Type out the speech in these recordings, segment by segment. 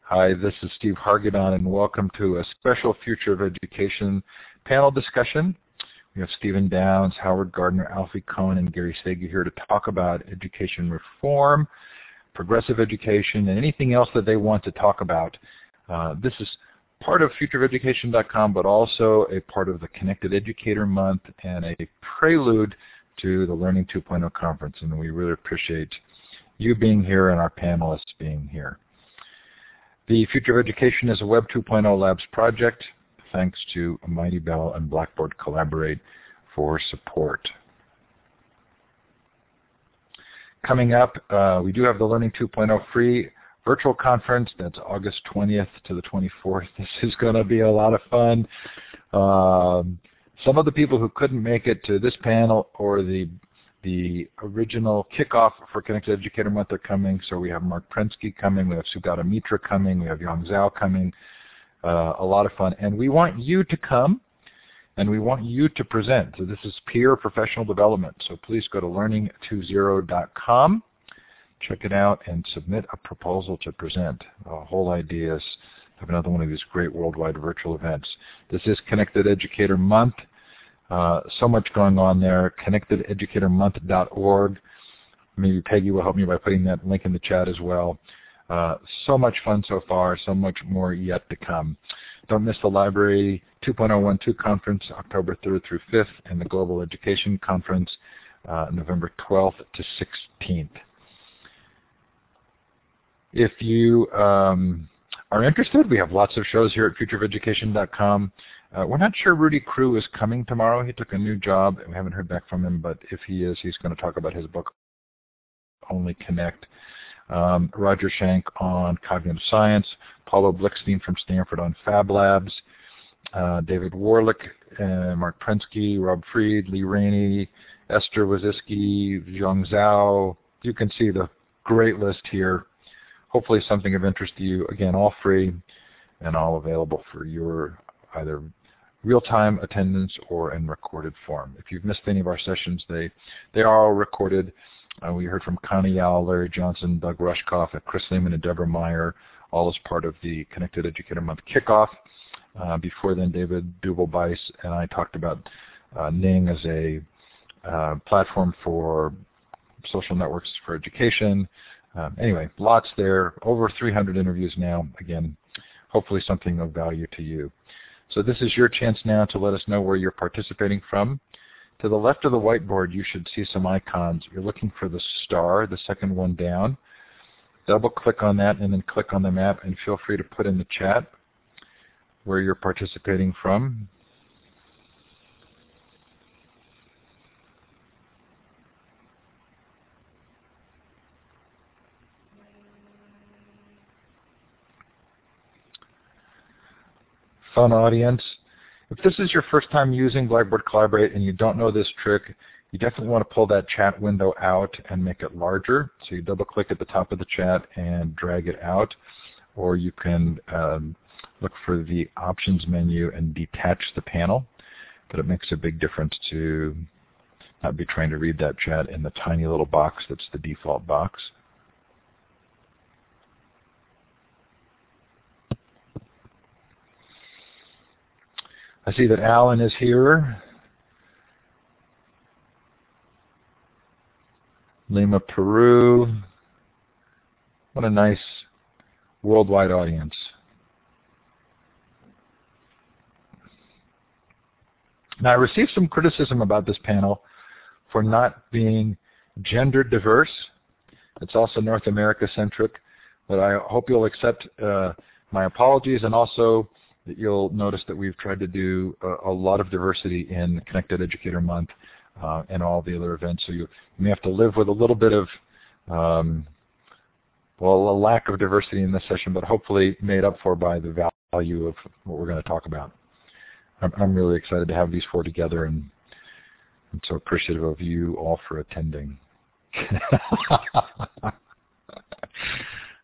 Hi, this is Steve Hargadon, and welcome to a special Future of Education panel discussion. We have Stephen Downs, Howard Gardner, Alfie, Kohn, and Gary Sege here to talk about education reform, progressive education, and anything else that they want to talk about. This is part of futureofeducation.com, but also a part of the Connected Educator Month and a prelude to the Learning 2.0 conference, and we really appreciate you being here and our panelists being here. The Future of Education is a Web 2.0 Labs project. Thanks to Mighty Bell and Blackboard Collaborate for support. Coming up, we do have the Learning 2.0 free virtual conference. That's August 20th to the 24th. This is going to be a lot of fun. Some of the people who couldn't make it to this panel or the original kickoff for Connected Educator Month are coming. So we have Mark Prensky coming, we have Sugata Mitra coming, we have Yang Zhao coming. A lot of fun. And we want you to come, and we want you to present. So this is peer professional development. So please go to learning20.com, check it out, and submit a proposal to present. The whole idea is to have another one of these great worldwide virtual events. This is Connected Educator Month. So much going on there. ConnectedEducatorMonth.org. Maybe Peggy will help me by putting that link in the chat as well. So much fun so far, so much more yet to come. Don't miss the Library 2.012 Conference, October 3rd through 5th, and the Global Education Conference, November 12th to 16th. If you are interested, we have lots of shows here at futureofeducation.com. We're not sure Rudy Crew is coming tomorrow. He took a new job, and we haven't heard back from him, but if he is, he's going to talk about his book, Only Connect. Roger Schenck on cognitive science, Paulo Blickstein from Stanford on Fab Labs, David Warlick, Mark Prensky, Rob Fried, Lee Rainey, Esther Waziski, Yang Zhao. You can see the great list here. Hopefully something of interest to you. Again, all free and all available for your either real-time attendance or in recorded form. If you've missed any of our sessions, they are all recorded. We heard from Connie Yao, Larry Johnson, Doug Rushkoff, Chris Lehman, and Deborah Meyer, all as part of the Connected Educator Month kickoff. Before then, David Dubel-Bice and I talked about Ning as a platform for social networks for education. Anyway, lots there, over 300 interviews now. Again, hopefully something of value to you. So this is your chance now to let us know where you're participating from. To the left of the whiteboard, you should see some icons. You're looking for the star, the second one down. Double-click on that and then click on the map, and feel free to put in the chat where you're participating from. Fun audience. If this is your first time using Blackboard Collaborate and you don't know this trick, you definitely want to pull that chat window out and make it larger. So you double-click at the top of the chat and drag it out, or you can look for the options menu and detach the panel. But it makes a big difference to not be trying to read that chat in the tiny little box that's the default box. I see that Alan is here. Lima, Peru. What a nice worldwide audience. Now, I received some criticism about this panel for not being gender diverse. It's also North America centric, but I hope you'll accept my apologies, and also that you'll notice that we've tried to do a lot of diversity in Connected Educator Month and all the other events. So you may have to live with a little bit of, well, a lack of diversity in this session, but hopefully made up for by the value of what we're going to talk about. I'm really excited to have these four together, and I'm so appreciative of you all for attending.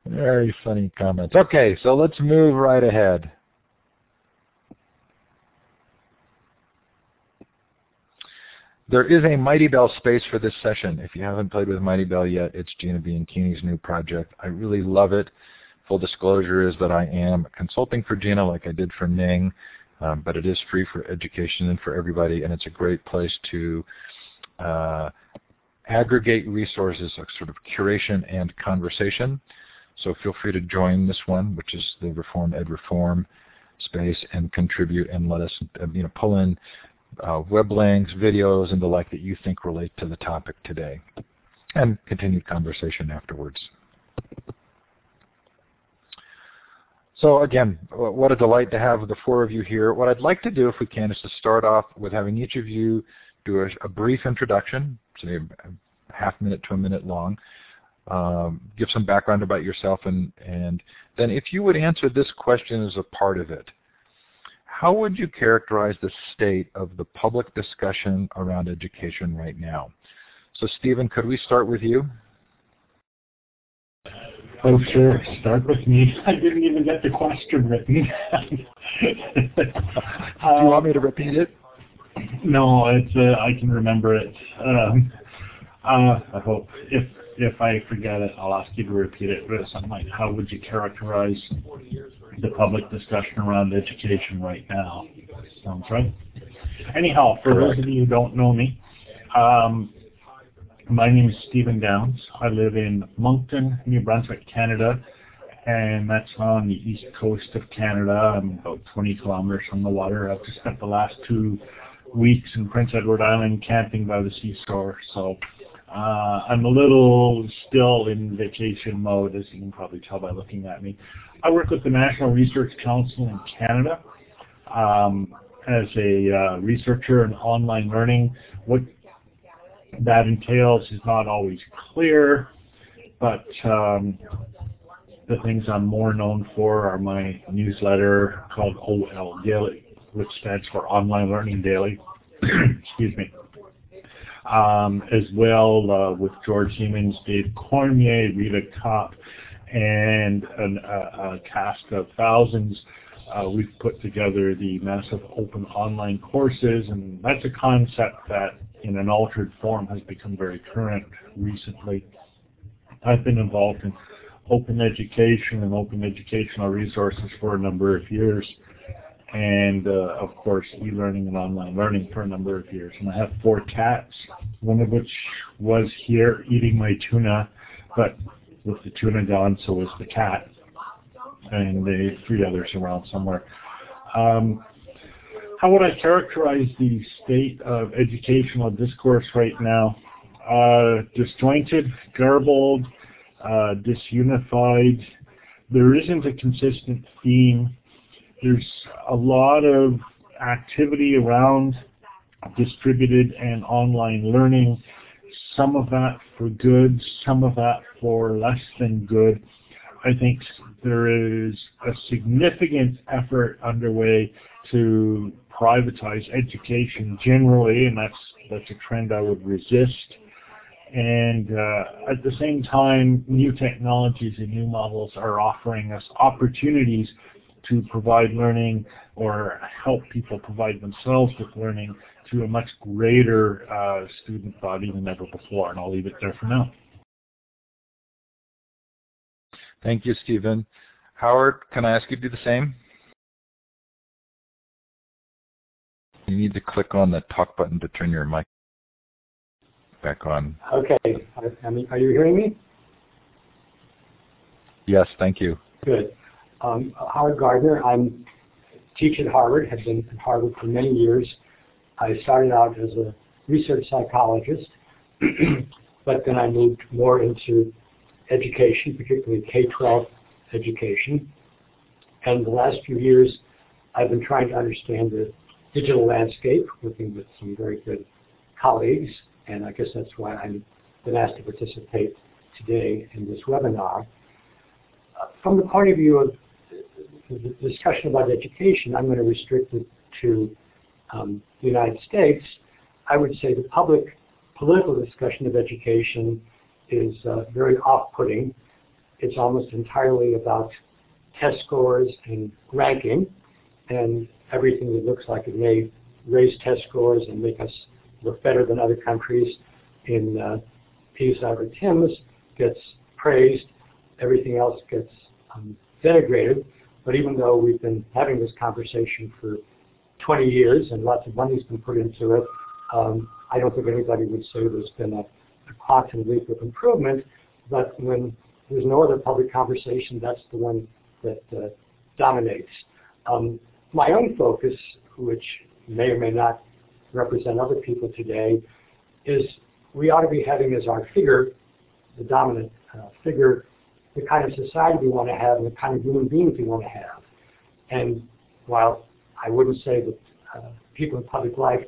Very funny comments. Okay, so let's move right ahead. There is a Mighty Bell space for this session. If you haven't played with Mighty Bell yet, it's Gina Bianchini's new project. I really love it. Full disclosure is that I am consulting for Gina like I did for Ning, but it is free for education and for everybody, and it's a great place to aggregate resources, a sort of curation and conversation. So feel free to join this one, which is the Reform Ed Reform space, and contribute and let us pull in web links, videos, and the like that you think relate to the topic today, and continued conversation afterwards. So again, what a delight to have the four of you here. What I'd like to do, if we can, is to start off with having each of you do a brief introduction, say a half minute to a minute long, give some background about yourself, and then if you would answer this question as a part of it, how would you characterize the state of the public discussion around education right now? So Stephen, could we start with you? Oh, sure. Start with me. I didn't even get the question written. Do you want me to repeat it? No, it's I can remember it. I hope if I forget it, I'll ask you to repeat it. But something like, how would you characterize the public discussion around education right now? Sounds right. Anyhow, for those of you who don't know me, my name is Stephen Downs. I live in Moncton, New Brunswick, Canada, and that's on the east coast of Canada. I'm about 20 kilometers from the water. I've just spent the last 2 weeks in Prince Edward Island camping by the seashore, so I'm a little still in vacation mode, as you can probably tell by looking at me. I work with the National Research Council in Canada as a researcher in online learning. What that entails is not always clear, but the things I'm more known for are my newsletter called OL Daily, which stands for Online Learning Daily, excuse me, as well with George Siemens, Dave Cormier, Rita Kopp, and a cast of thousands. We've put together the massive open online courses, and that's a concept that in an altered form has become very current recently. I've been involved in open education and open educational resources for a number of years, and of course e-learning and online learning for a number of years. And I have 4 cats, one of which was here eating my tuna, but with the tuna gone, so was the cat, and the 3 others around somewhere. How would I characterize the state of educational discourse right now? Disjointed, garbled, disunified. There isn't a consistent theme. There's a lot of activity around distributed and online learning, some of that for good, some of that for less than good. I think there is a significant effort underway to privatize education generally, and that's a trend I would resist. And at the same time, new technologies and new models are offering us opportunities to provide learning or help people provide themselves with learning to a much greater student body than ever before. And I'll leave it there for now. Thank you, Stephen. Howard, can I ask you to do the same? You need to click on the talk button to turn your mic back on. Okay. Are you hearing me? Yes, thank you. Good. Howard Gardner. I'm teach at Harvard, have been at Harvard for many years. I started out as a research psychologist, but then I moved more into education, particularly K-12 education. And the last few years, I've been trying to understand the digital landscape, working with some very good colleagues, and I guess that's why I've been asked to participate today in this webinar. From the point of view of the discussion about education, I'm going to restrict it to the United States. I would say the public political discussion of education is very off-putting. It's almost entirely about test scores and ranking, and everything that looks like it may raise test scores and make us look better than other countries in PISA or TIMSS gets praised. Everything else gets denigrated. But even though we've been having this conversation for 20 years and lots of money's been put into it, I don't think anybody would say there's been a quantum leap of improvement. But when there's no other public conversation, that's the one that dominates. My own focus, which may or may not represent other people today, is we ought to be having as our figure, the dominant figure, the kind of society we want to have and the kind of human beings we want to have. And while I wouldn't say that people in public life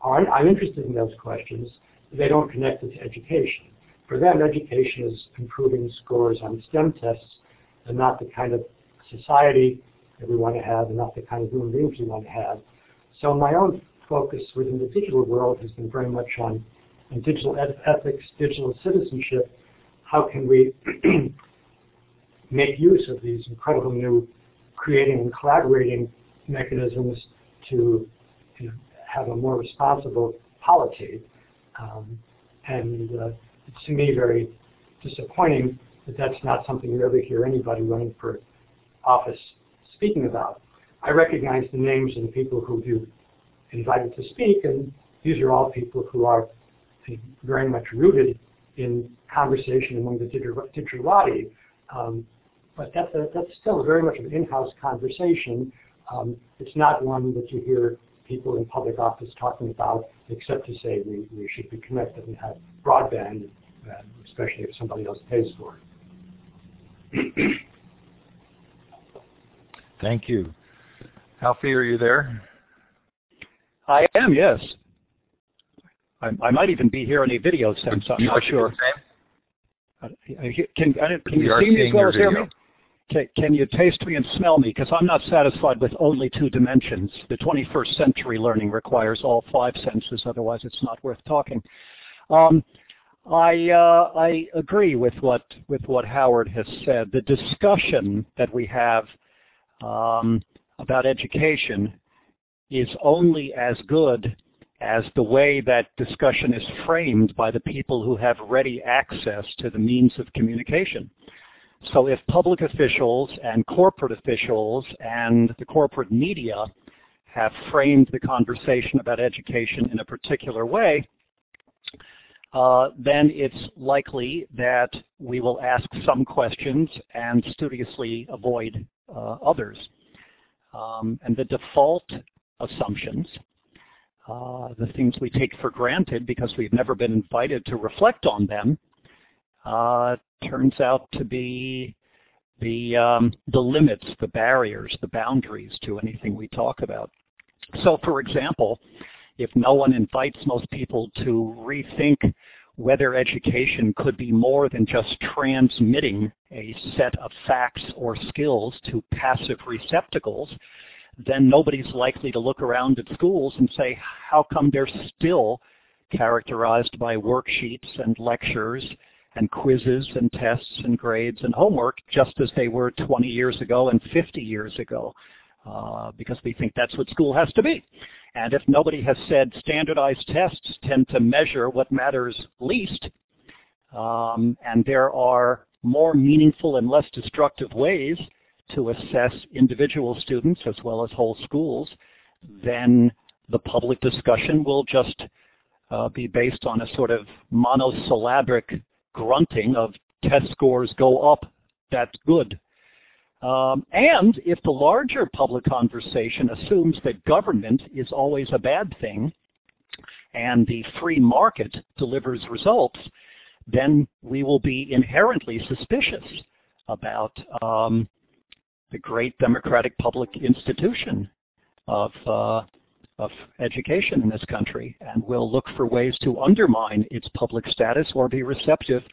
I'm interested in those questions, they don't connect it to education. For them, education is improving scores on STEM tests and not the kind of society that we want to have and not the kind of human beings we want to have. So my own focus within the digital world has been very much on digital ethics, digital citizenship. How can we make use of these incredible new creating and collaborating mechanisms to have a more responsible polity? It's to me very disappointing that that's not something you ever hear anybody running for office speaking about. I recognize the names of the people who you invited to speak, and these are all people who are very much rooted in conversation among the digitalati. But that's still very much an in-house conversation. It's not one that you hear people in public office talking about, except to say we should be connected and have broadband, especially if somebody else pays for it. Thank you. Alfie, are you there? I am, yes. I might even be here in a video sense, I'm not sure. Can you see me as well as hear me? Can you taste me and smell me? Because I'm not satisfied with only 2 dimensions. The 21st century learning requires all 5 senses, otherwise it's not worth talking. I agree with what Howard has said. The discussion that we have about education is only as good as the way that discussion is framed by the people who have ready access to the means of communication. So if public officials and corporate officials and the corporate media have framed the conversation about education in a particular way, then it's likely that we will ask some questions and studiously avoid others. And the default assumptions, the things we take for granted because we've never been invited to reflect on them, turns out to be the limits, the barriers, the boundaries to anything we talk about. So, for example, if no one invites most people to rethink whether education could be more than just transmitting a set of facts or skills to passive receptacles, then nobody's likely to look around at schools and say, how come they're still characterized by worksheets and lectures and quizzes and tests and grades and homework just as they were 20 years ago and 50 years ago, because we think that's what school has to be. And if nobody has said standardized tests tend to measure what matters least, and there are more meaningful and less destructive ways to assess individual students as well as whole schools, then the public discussion will just be based on a sort of monosyllabic grunting of test scores go up, that's good. And if the larger public conversation assumes that government is always a bad thing and the free market delivers results, then we will be inherently suspicious about the great democratic public institution of education in this country, and will look for ways to undermine its public status or be receptive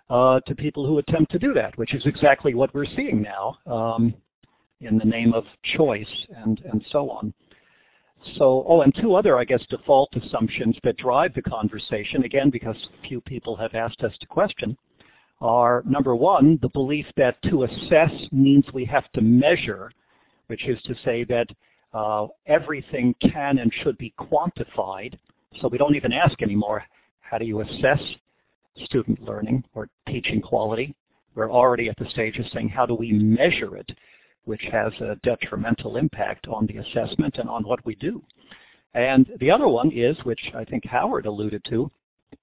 to people who attempt to do that, which is exactly what we're seeing now in the name of choice and so on. So, and 2 other, I guess, default assumptions that drive the conversation, again, because few people have asked us to question, are, number 1, the belief that to assess means we have to measure, which is to say that everything can and should be quantified, so we don't even ask anymore, how do you assess student learning or teaching quality? we're already at the stage of saying, how do we measure it, which has a detrimental impact on the assessment and on what we do. And the other one is, which I think Howard alluded to,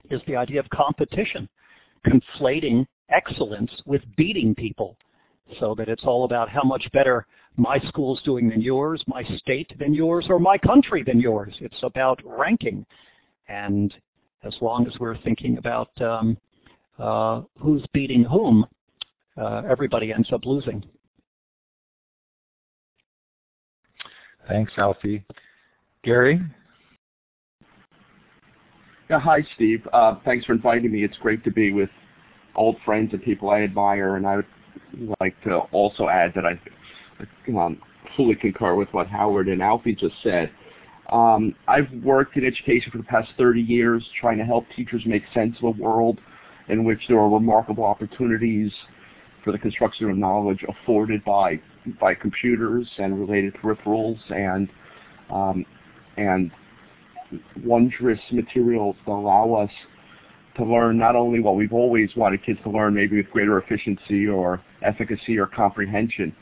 is the idea of competition, conflating excellence with beating people, so that it's all about how much better my school's doing than yours, my state than yours, or my country than yours. It's about ranking. And as long as we're thinking about who's beating whom, everybody ends up losing. Thanks, Alfie. Gary? Yeah, hi, Steve. Thanks for inviting me. It's great to be with old friends and people I admire, and I would like to also add that I fully concur with what Howard and Alfie just said. I've worked in education for the past 30 years trying to help teachers make sense of a world in which there are remarkable opportunities for the construction of knowledge afforded by computers and related peripherals and wondrous materials that allow us to learn not only what we've always wanted kids to learn, maybe with greater efficiency or efficacy or comprehension,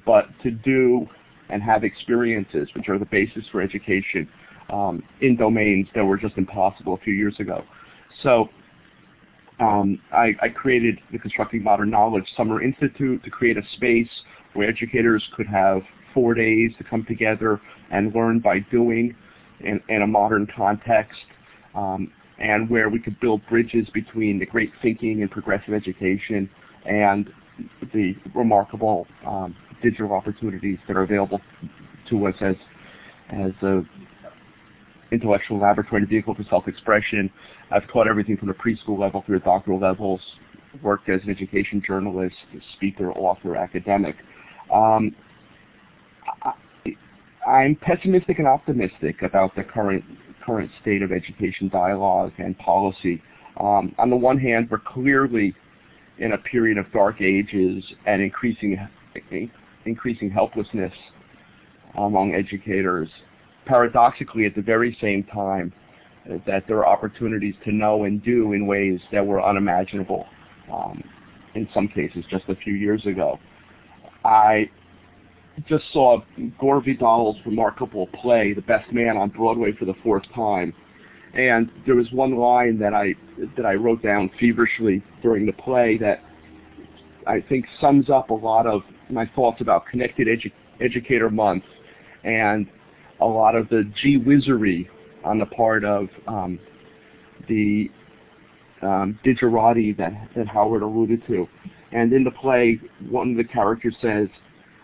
but to do and have experiences which are the basis for education in domains that were just impossible a few years ago. So I created the Constructing Modern Knowledge Summer Institute to create a space where educators could have 4 days to come together and learn by doing in a modern context, and where we could build bridges between the great thinking and progressive education and the remarkable digital opportunities that are available to us as an intellectual laboratory and vehicle for self-expression. I've taught everything from the preschool level through the doctoral levels, worked as an education journalist, speaker, author, academic. I'm pessimistic and optimistic about the current state of education dialogue and policy. On the one hand, we're clearly in a period of dark ages and increasing helplessness among educators. Paradoxically, at the very same time, that there are opportunities to know and do in ways that were unimaginable, in some cases, just a few years ago. I just saw Gore Vidal's remarkable play, The Best Man, on Broadway for the 4th time. And there was one line that I wrote down feverishly during the play that I think sums up a lot of my thoughts about Connected Educator Month and a lot of the gee-whizzery on the part of the digerati that Howard alluded to. And in the play, one of the characters says,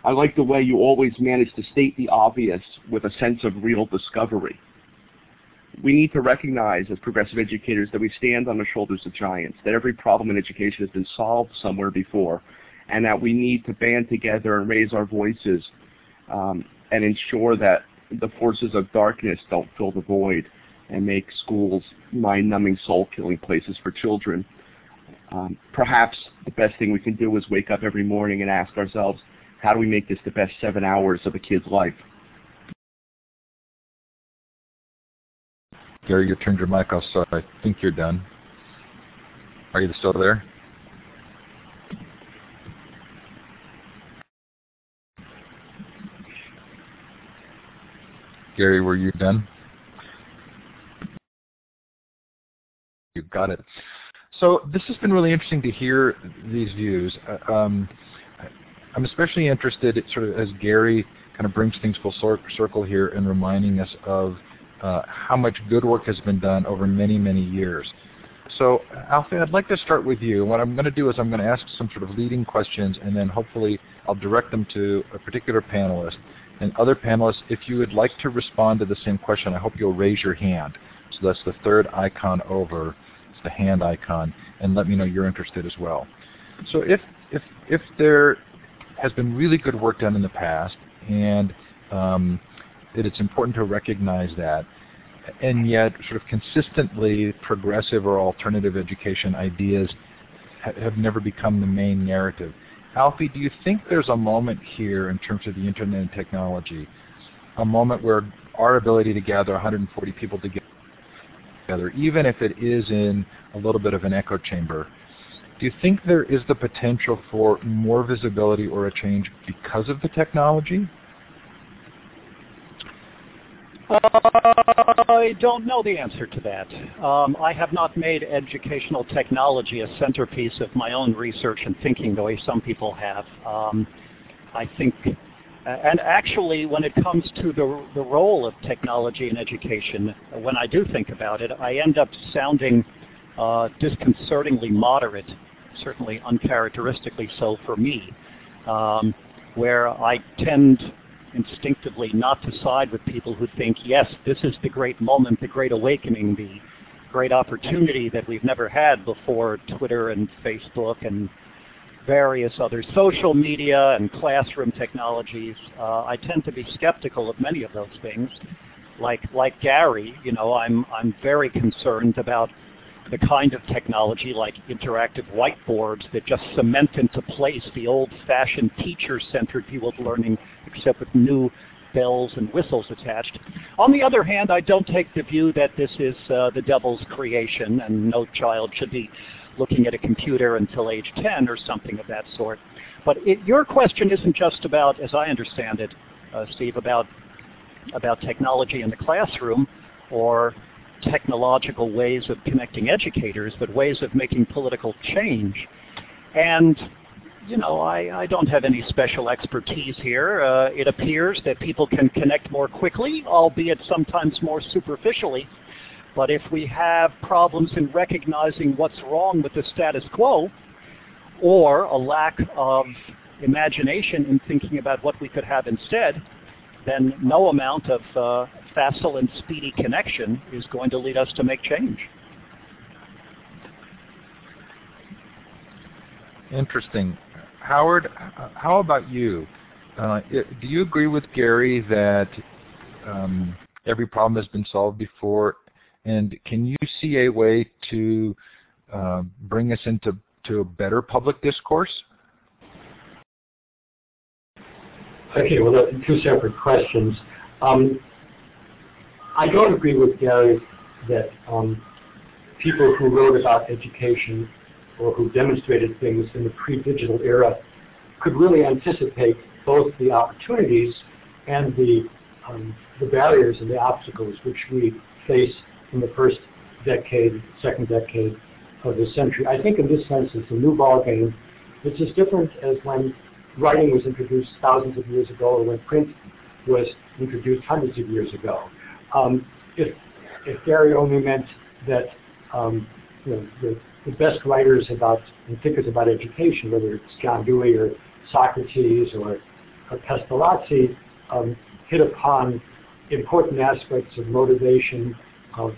"I like the way you always manage to state the obvious with a sense of real discovery." We need to recognize as progressive educators that we stand on the shoulders of giants, that every problem in education has been solved somewhere before, and that we need to band together and raise our voices and ensure that the forces of darkness don't fill the void and make schools mind-numbing, soul-killing places for children. Perhaps the best thing we can do is wake up every morning and ask ourselves, how do we make this the best 7 hours of a kid's life? Gary, you turned your mic off, so I think you're done. Are you still there? Gary, were you done? You got it. So this has been really interesting to hear these views. I'm especially interested, sort of as Gary kind of brings things full circle here and reminding us of how much good work has been done over many, many years. So, Alfie, I'd like to start with you. What I'm going to do is I'm going to ask some sort of leading questions, and then hopefully I'll direct them to a particular panelist. And other panelists, if you would like to respond to the same question, I hope you'll raise your hand. So that's the third icon over. It's the hand icon, and let me know you're interested as well. So if there has been really good work done in the past, and that it's important to recognize that, and yet sort of consistently progressive or alternative education ideas have never become the main narrative. Alfie, do you think there's a moment here in terms of the internet and technology, a moment where our ability to gather 140 people together, even if it is in a little bit of an echo chamber, Do you think there is the potential for more visibility or a change because of the technology? I don't know the answer to that. I have not made educational technology a centerpiece of my own research and thinking the way some people have. I think, and actually when it comes to the role of technology in education, when I do think about it, I end up sounding disconcertingly moderate, certainly uncharacteristically so for me, where I tend instinctively not to side with people who think, yes, this is the great moment, the great awakening, the great opportunity that we've never had before Twitter and Facebook and various other social media and classroom technologies. I tend to be skeptical of many of those things. Like Gary, you know, I'm very concerned about the kind of technology like interactive whiteboards that just cement into place the old-fashioned teacher-centered view of learning, except with new bells and whistles attached. On the other hand, I don't take the view that this is the devil's creation and no child should be looking at a computer until age 10 or something of that sort. But your question isn't just about, as I understand it, Steve, about technology in the classroom or technological ways of connecting educators, but ways of making political change. And, you know, I don't have any special expertise here. It appears that people can connect more quickly, albeit sometimes more superficially. But if we have problems in recognizing what's wrong with the status quo, or a lack of imagination in thinking about what we could have instead, then no amount of facile and speedy connection is going to lead us to make change. Interesting. Howard, how about you? Do you agree with Gary that every problem has been solved before? And can you see a way to bring us into a better public discourse? Okay, well, that's two separate questions. I don't agree with Gary that people who wrote about education or who demonstrated things in the pre-digital era could really anticipate both the opportunities and the barriers and the obstacles which we face in the first decade, second decade of the century. I think in this sense it's a new ballgame. It's as different as when writing was introduced thousands of years ago or when print was introduced hundreds of years ago. If Gary only meant that you know, the best writers about and thinkers about education, whether it's John Dewey or Socrates or Pestalozzi, hit upon important aspects of motivation, of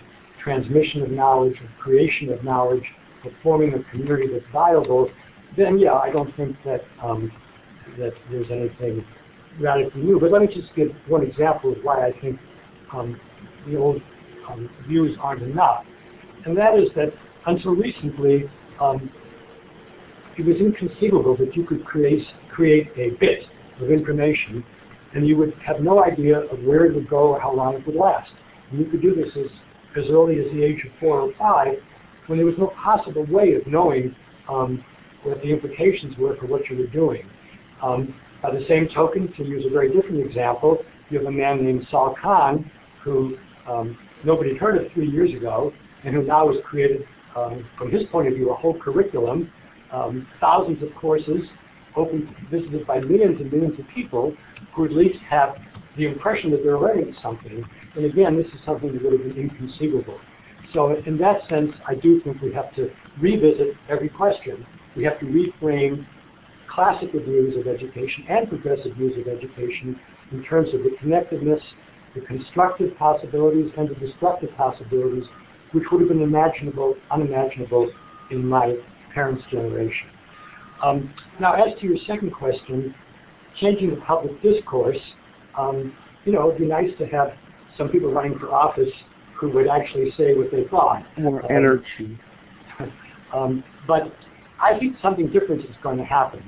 transmission of knowledge, of creation of knowledge, of forming a community that's viable, then yeah, I don't think that that there's anything radically new. But let me just give one example of why I think the old views aren't enough. And that is that until recently, it was inconceivable that you could create a bit of information and you would have no idea of where it would go or how long it would last. And you could do this as early as the age of 4 or 5, when there was no possible way of knowing what the implications were for what you were doing. By the same token, to use a very different example, you have a man named Kohn, who nobody had heard of 3 years ago, and who now has created, from his point of view, a whole curriculum, thousands of courses, visited by millions and millions of people, who at least have the impression that they're learning something. And again, this is something that would have been inconceivable. So in that sense, I do think we have to revisit every question. We have to reframe classical views of education and progressive views of education in terms of the connectedness, the constructive possibilities, and the destructive possibilities, which would have been unimaginable in my parents' generation. Now, as to your second question, changing the public discourse, you know, it'd be nice to have some people running for office who would actually say what they thought. More energy. But I think something different is going to happen.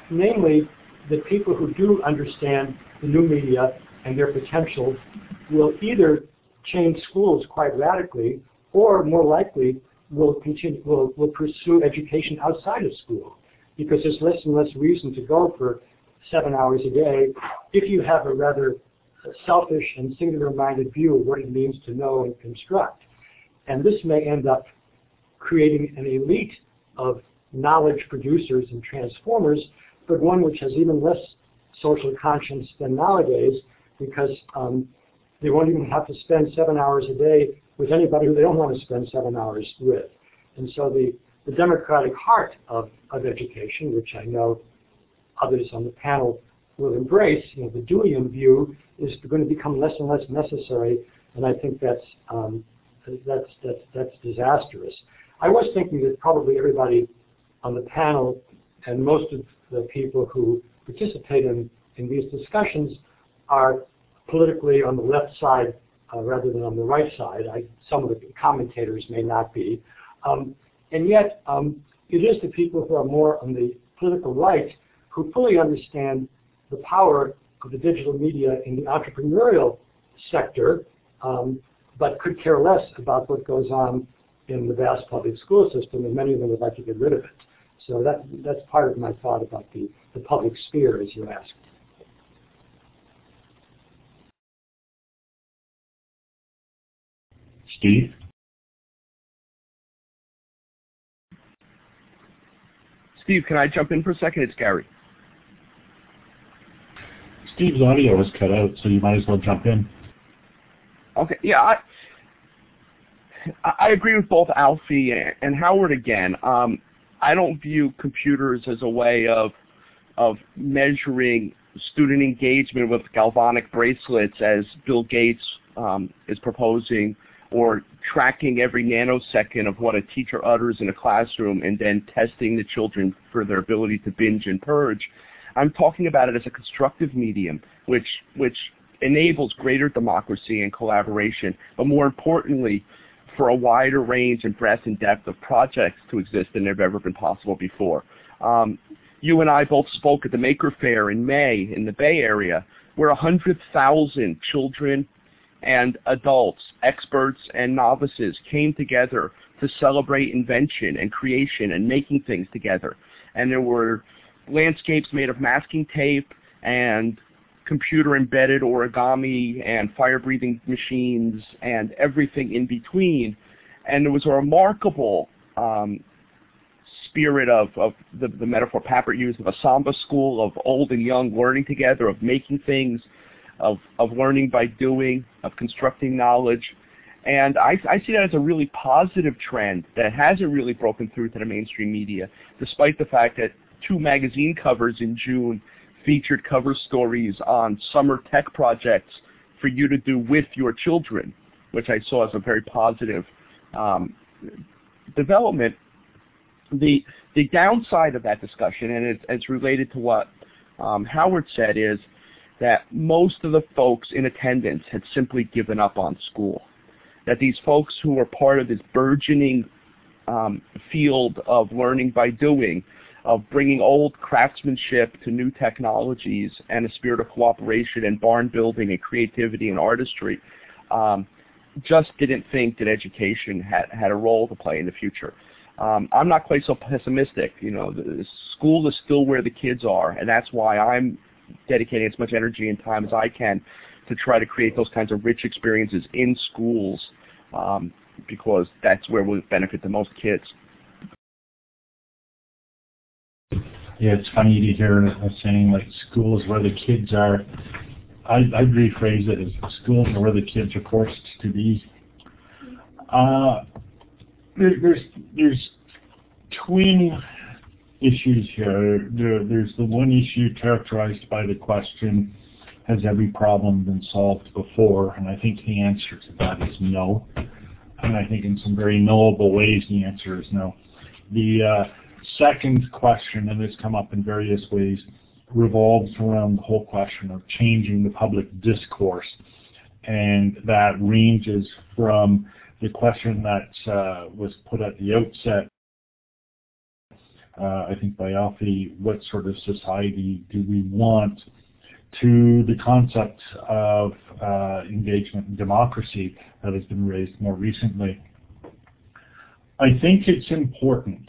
Namely, that people who do understand the new media and their potential will either change schools quite radically or, more likely, will pursue education outside of school, because there's less and less reason to go for 7 hours a day if you have a rather selfish and singular-minded view of what it means to know and construct. And this may end up creating an elite of knowledge producers and transformers, but one which has even less social conscience than nowadays, because they won't even have to spend 7 hours a day with anybody who they don't want to spend 7 hours with. And so the democratic heart of education, which I know others on the panel will embrace, the Deweyan view, is going to become less and less necessary, and I think that's disastrous. I was thinking that probably everybody on the panel and most of the people who participate in these discussions are politically on the left side rather than on the right side. Some of the commentators may not be. And yet, it is the people who are more on the political right who fully understand the power of the digital media in the entrepreneurial sector, but could care less about what goes on in the vast public school system, and many of them would like to get rid of it. So that's part of my thought about the public sphere, as you asked. Steve? Steve, can I jump in for a second? It's Gary. Steve's audio was cut out, so you might as well jump in. Okay, yeah, I agree with both Alfie and Howard again. I don't view computers as a way of measuring student engagement with galvanic bracelets, as Bill Gates is proposing, or tracking every nanosecond of what a teacher utters in a classroom and then testing the children for their ability to binge and purge. I'm talking about it as a constructive medium, which enables greater democracy and collaboration, but more importantly, for a wider range and breadth and depth of projects to exist than have ever been possible before. You and I both spoke at the Maker Faire in May in the Bay Area, where 100,000 children and adults, experts and novices came together to celebrate invention and creation and making things together. And there were landscapes made of masking tape and computer-embedded origami and fire-breathing machines and everything in between. And there was a remarkable spirit of the metaphor Papert used of a samba school of old and young learning together, of making things, of learning by doing, of constructing knowledge. And I see that as a really positive trend that hasn't really broken through to the mainstream media, despite the fact that 2 magazine covers in June featured cover stories on summer tech projects for you to do with your children, which I saw as a very positive development. The downside of that discussion, and it's related to what Howard said, is that most of the folks in attendance had simply given up on school. That these folks who are part of this burgeoning field of learning by doing, of bringing old craftsmanship to new technologies and a spirit of cooperation and barn building and creativity and artistry, just didn't think that education had a role to play in the future. I'm not quite so pessimistic. The school is still where the kids are, and that's why I'm dedicating as much energy and time as I can to try to create those kinds of rich experiences in schools, because that's where we'll benefit the most kids. Yeah, it's funny to hear us saying like school is where the kids are. I'd rephrase it as schools are where the kids are forced to be. There's twin issues here. There's the one issue characterized by the question, has every problem been solved before? And I think the answer to that is no. And I think in some very knowable ways the answer is no. The second question, and it's come up in various ways, revolves around the whole question of changing the public discourse. And that ranges from the question that was put at the outset, I think by Alfie, what sort of society do we want, to the concept of engagement and democracy that has been raised more recently. I think it's important.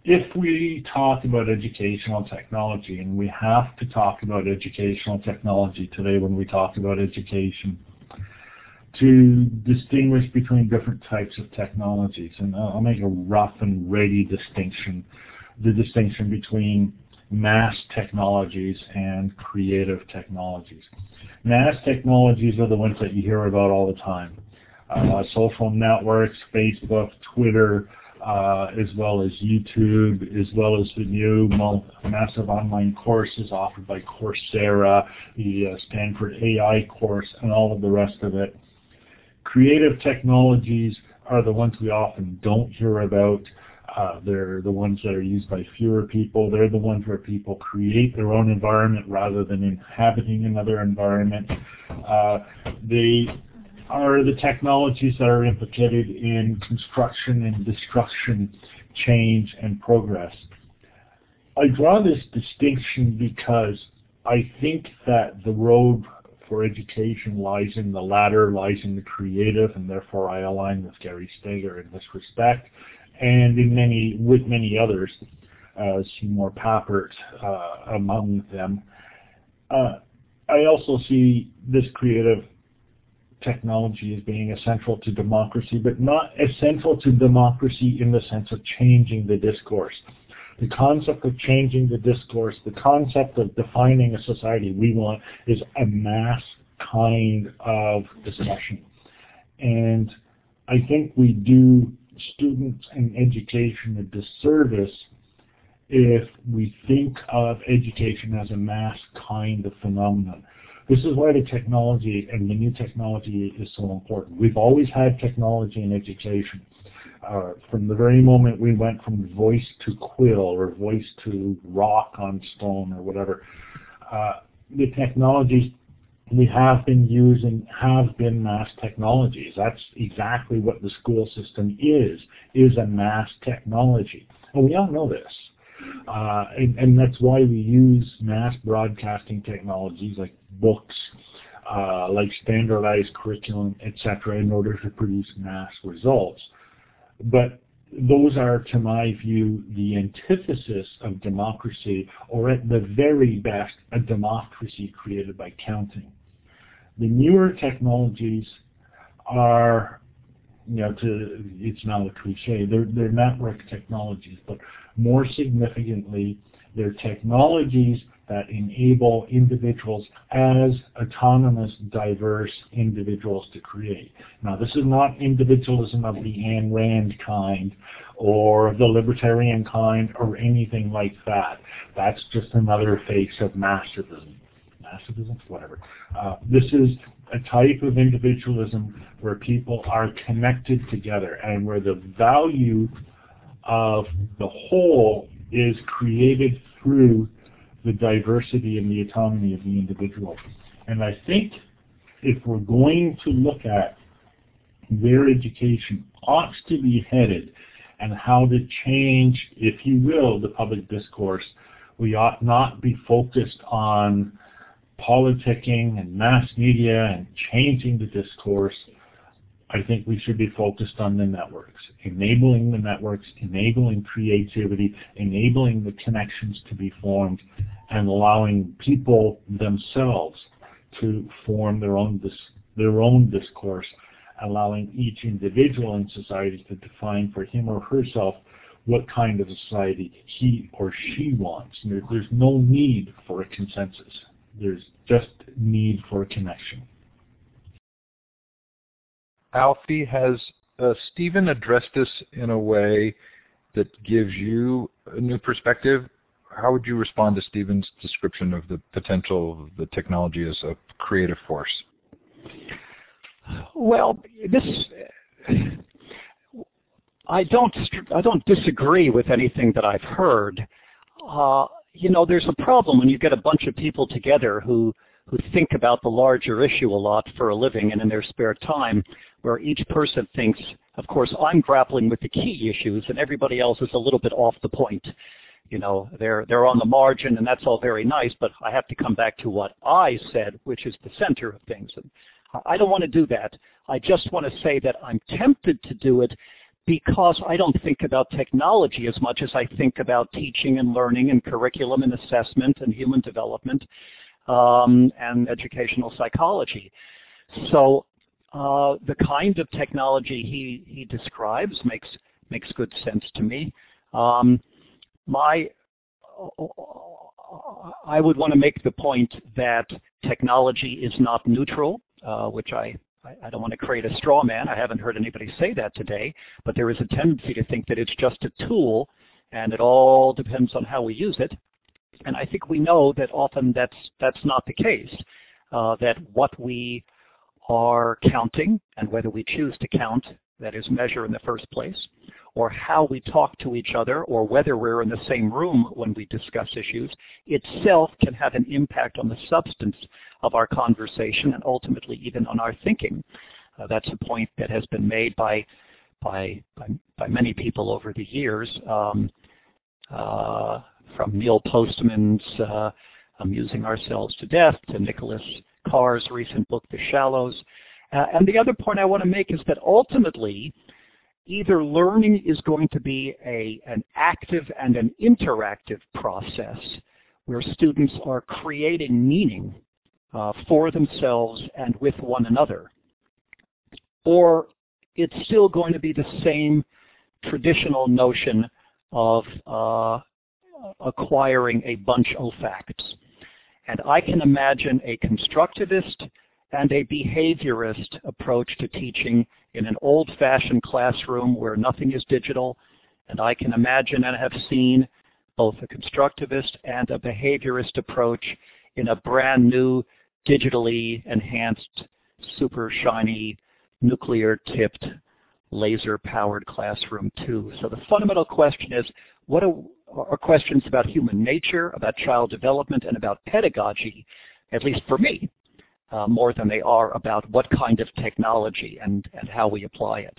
If we talk about educational technology, and we have to talk about educational technology today when we talk about education, to distinguish between different types of technologies. And I'll make a rough and ready distinction, the distinction between mass technologies and creative technologies. Mass technologies are the ones that you hear about all the time. Social networks, Facebook, Twitter, as well as YouTube, as well as the new massive online courses offered by Coursera, the Stanford AI course, and all of the rest of it. Creative technologies are the ones we often don't hear about. They're the ones that are used by fewer people. They're the ones where people create their own environment rather than inhabiting another environment. They are the technologies that are implicated in construction and destruction, change, and progress. I draw this distinction because I think that the road for education lies in the latter, lies in the creative, and therefore I align with Gary Steger in this respect, and with many others, Seymour Papert among them. I also see this creative technology as being essential to democracy, but not essential to democracy in the sense of changing the discourse. The concept of changing the discourse, the concept of defining a society we want, is a mass kind of discussion. And I think we do students and education a disservice if we think of education as a mass kind of phenomenon. This is why the technology and the new technology is so important. We've always had technology in education. From the very moment we went from voice to quill or voice to rock on stone or whatever, the technologies we have been using have been mass technologies. That's exactly what the school system is a mass technology. And we all know this. And that's why we use mass broadcasting technologies like books, like standardized curriculum, etc., in order to produce mass results. But those are, to my view, the antithesis of democracy, or at the very best, a democracy created by counting. The newer technologies are, it's not a cliche, they're network technologies, but more significantly, they're technologies that enable individuals as autonomous, diverse individuals to create. Now, this is not individualism of the Ayn Rand kind or the libertarian kind or anything like that. That's just another face of massivism. Massivism? Whatever. This is a type of individualism where people are connected together and where the value of the whole is created through the diversity and the autonomy of the individual. And I think if we're going to look at where education ought to be headed and how to change, if you will, the public discourse, we ought not be focused on politicking and mass media and changing the discourse. I think we should be focused on the networks, enabling the networks, enabling creativity, enabling the connections to be formed, and allowing people themselves to form their own discourse, allowing each individual in society to define for him or herself what kind of society he or she wants. There's no need for a consensus. There's just need for a connection. Alfie, has Stephen addressed this in a way that gives you a new perspective? How would you respond to Stephen's description of the potential of the technology as a creative force? Well, I don't disagree with anything that I've heard. There's a problem when you get a bunch of people together who think about the larger issue a lot for a living and in their spare time, where each person thinks, of course, I'm grappling with the key issues and everybody else is a little bit off the point. They're on the margin, and that's all very nice, but I have to come back to what I said, which is the center of things. And I don't want to do that. I just want to say that I'm tempted to do it because I don't think about technology as much as I think about teaching and learning and curriculum and assessment and human development and educational psychology. So the kind of technology he describes makes good sense to me. I would want to make the point that technology is not neutral, which I don't want to create a straw man. I haven't heard anybody say that today, but there is a tendency to think that it's just a tool and it all depends on how we use it. And I think we know that often that's not the case, that what we are counting and whether we choose to count, that is measure in the first place, or how we talk to each other, or whether we're in the same room when we discuss issues, itself can have an impact on the substance of our conversation and ultimately even on our thinking. That's a point that has been made by many people over the years, from Neil Postman's Amusing Ourselves to Death to Nicholas Carr's recent book, The Shallows. And the other point I want to make is that ultimately, either learning is going to be an active and an interactive process where students are creating meaning for themselves and with one another, or it's still going to be the same traditional notion of acquiring a bunch of facts. And I can imagine a constructivist and a behaviorist approach to teaching in an old-fashioned classroom where nothing is digital, and I can imagine and have seen both a constructivist and a behaviorist approach in a brand new, digitally enhanced, super shiny, nuclear-tipped, laser-powered classroom too. So the fundamental question is, what are questions about human nature, about child development, and about pedagogy, at least for me, more than they are about what kind of technology and how we apply it.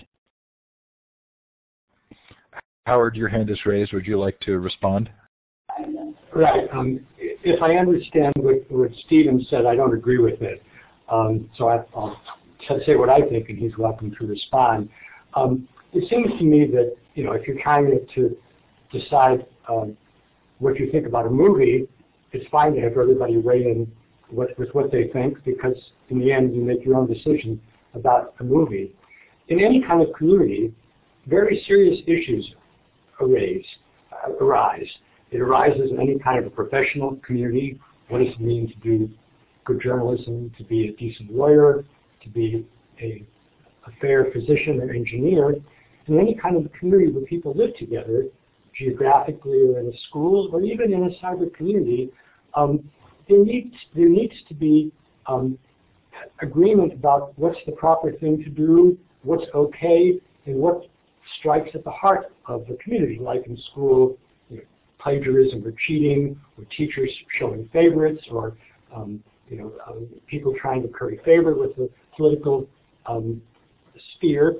Howard, your hand is raised. Would you like to respond? Right. If I understand what Stephen said, I don't agree with it. So I'll say what I think, and he's welcome to respond. It seems to me that, if you're trying to decide what you think about a movie, it's fine to have everybody weigh in with what they think, because in the end you make your own decision about a movie. In any kind of community, very serious issues arise. It arises in any kind of a professional community. What does it mean to do good journalism, to be a decent lawyer, to be a fair physician or engineer? In any kind of a community where people live together, geographically or in a school or even in a cyber community, there needs to be agreement about what's the proper thing to do, what's okay, and what strikes at the heart of the community, like in school, plagiarism or cheating, or teachers showing favorites, or people trying to curry favor with the political sphere.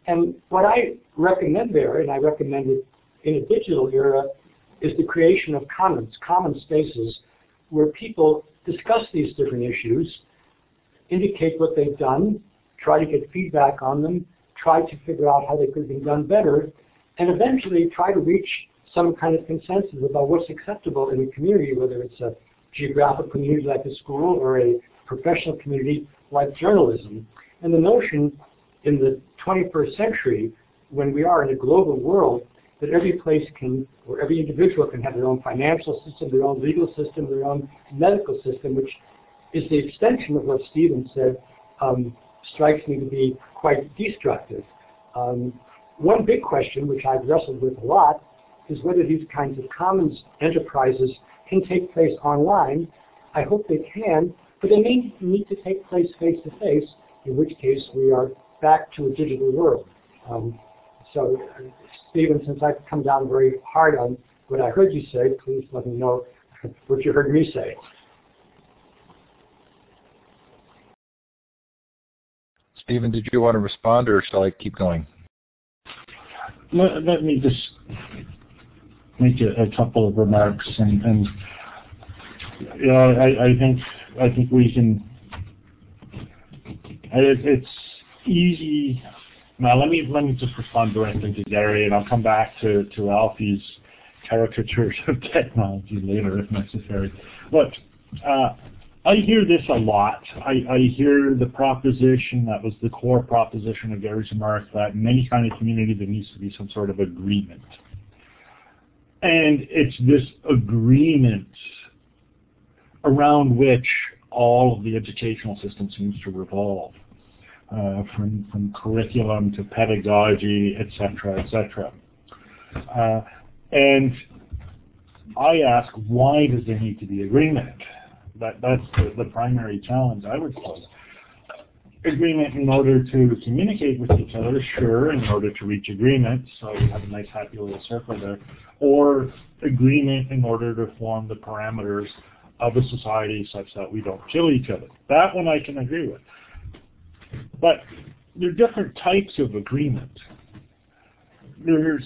And what I recommend there, and I recommend it in a digital era, is the creation of common spaces where people discuss these different issues, indicate what they've done, try to get feedback on them, try to figure out how they could have been done better, and eventually try to reach some kind of consensus about what's acceptable in a community, whether it's a geographic community like a school or a professional community like journalism. And the notion in the 21st century, when we are in a global world, that every place can, or every individual can have their own financial system, their own legal system, their own medical system, which is the extension of what Stephen said, strikes me to be quite destructive. One big question, which I've wrestled with a lot, is whether these kinds of commons enterprises can take place online. I hope they can, but they may need to take place face-to-face, in which case we are back to a digital world. So, Stephen, since I've come down very hard on what I heard you say, please let me know what you heard me say. Stephen, did you want to respond, or shall I keep going? Let me just make a couple of remarks, and I think we can. It's easy Now, let me just respond directly to Gary, and I'll come back to Alfie's caricatures of technology later if necessary. Look, I hear this a lot. I hear the proposition that was the core proposition of Gary's remarks, that in any kind of community there needs to be some sort of agreement. And it's this agreement around which all of the educational system seems to revolve, from curriculum to pedagogy, et cetera, et cetera. And I ask, why does there need to be agreement? That's the primary challenge, I would pose. Agreement in order to communicate with each other, sure, in order to reach agreement, so we have a nice happy little circle there, or agreement in order to form the parameters of a society such that we don't kill each other. That one I can agree with. But there are different types of agreement. There's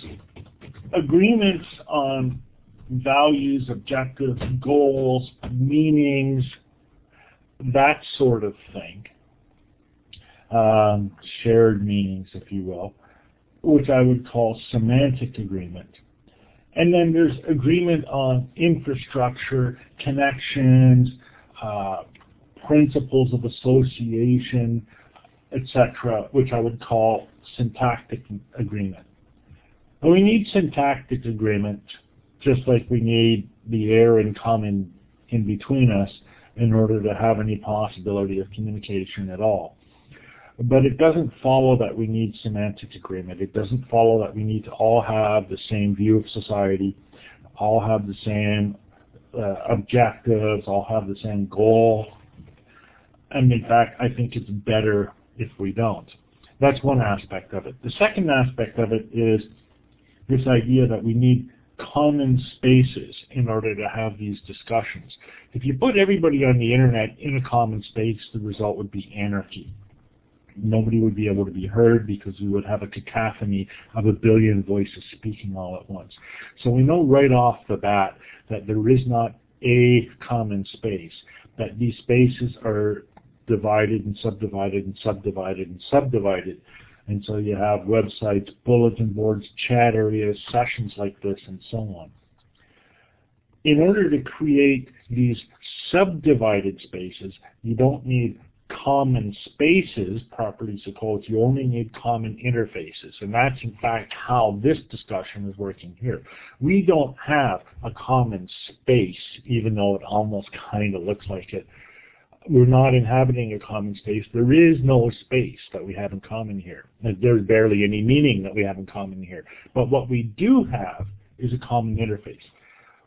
agreements on values, objectives, goals, meanings, that sort of thing. Shared meanings, if you will, which I would call semantic agreement. And then there's agreement on infrastructure, connections, principles of association, etc., which I would call syntactic agreement. And we need syntactic agreement just like we need the air in common in between us in order to have any possibility of communication at all. But it doesn't follow that we need semantic agreement. It doesn't follow that we need to all have the same view of society, all have the same objectives, all have the same goal. And in fact, I think it's better if we don't. That's one aspect of it. The second aspect of it is this idea that we need common spaces in order to have these discussions. If you put everybody on the internet in a common space, the result would be anarchy. Nobody would be able to be heard because we would have a cacophony of a billion voices speaking all at once. So we know right off the bat that there is not a common space, that these spaces are divided and subdivided and subdivided and subdivided. And so you have websites, bulletin boards, chat areas, sessions like this, and so on. In order to create these subdivided spaces, you don't need common spaces, properly supposed, you only need common interfaces. And that's in fact how this discussion is working here. We don't have a common space, even though it almost kind of looks like it. We're not inhabiting a common space. There is no space that we have in common here. There's barely any meaning that we have in common here. But what we do have is a common interface.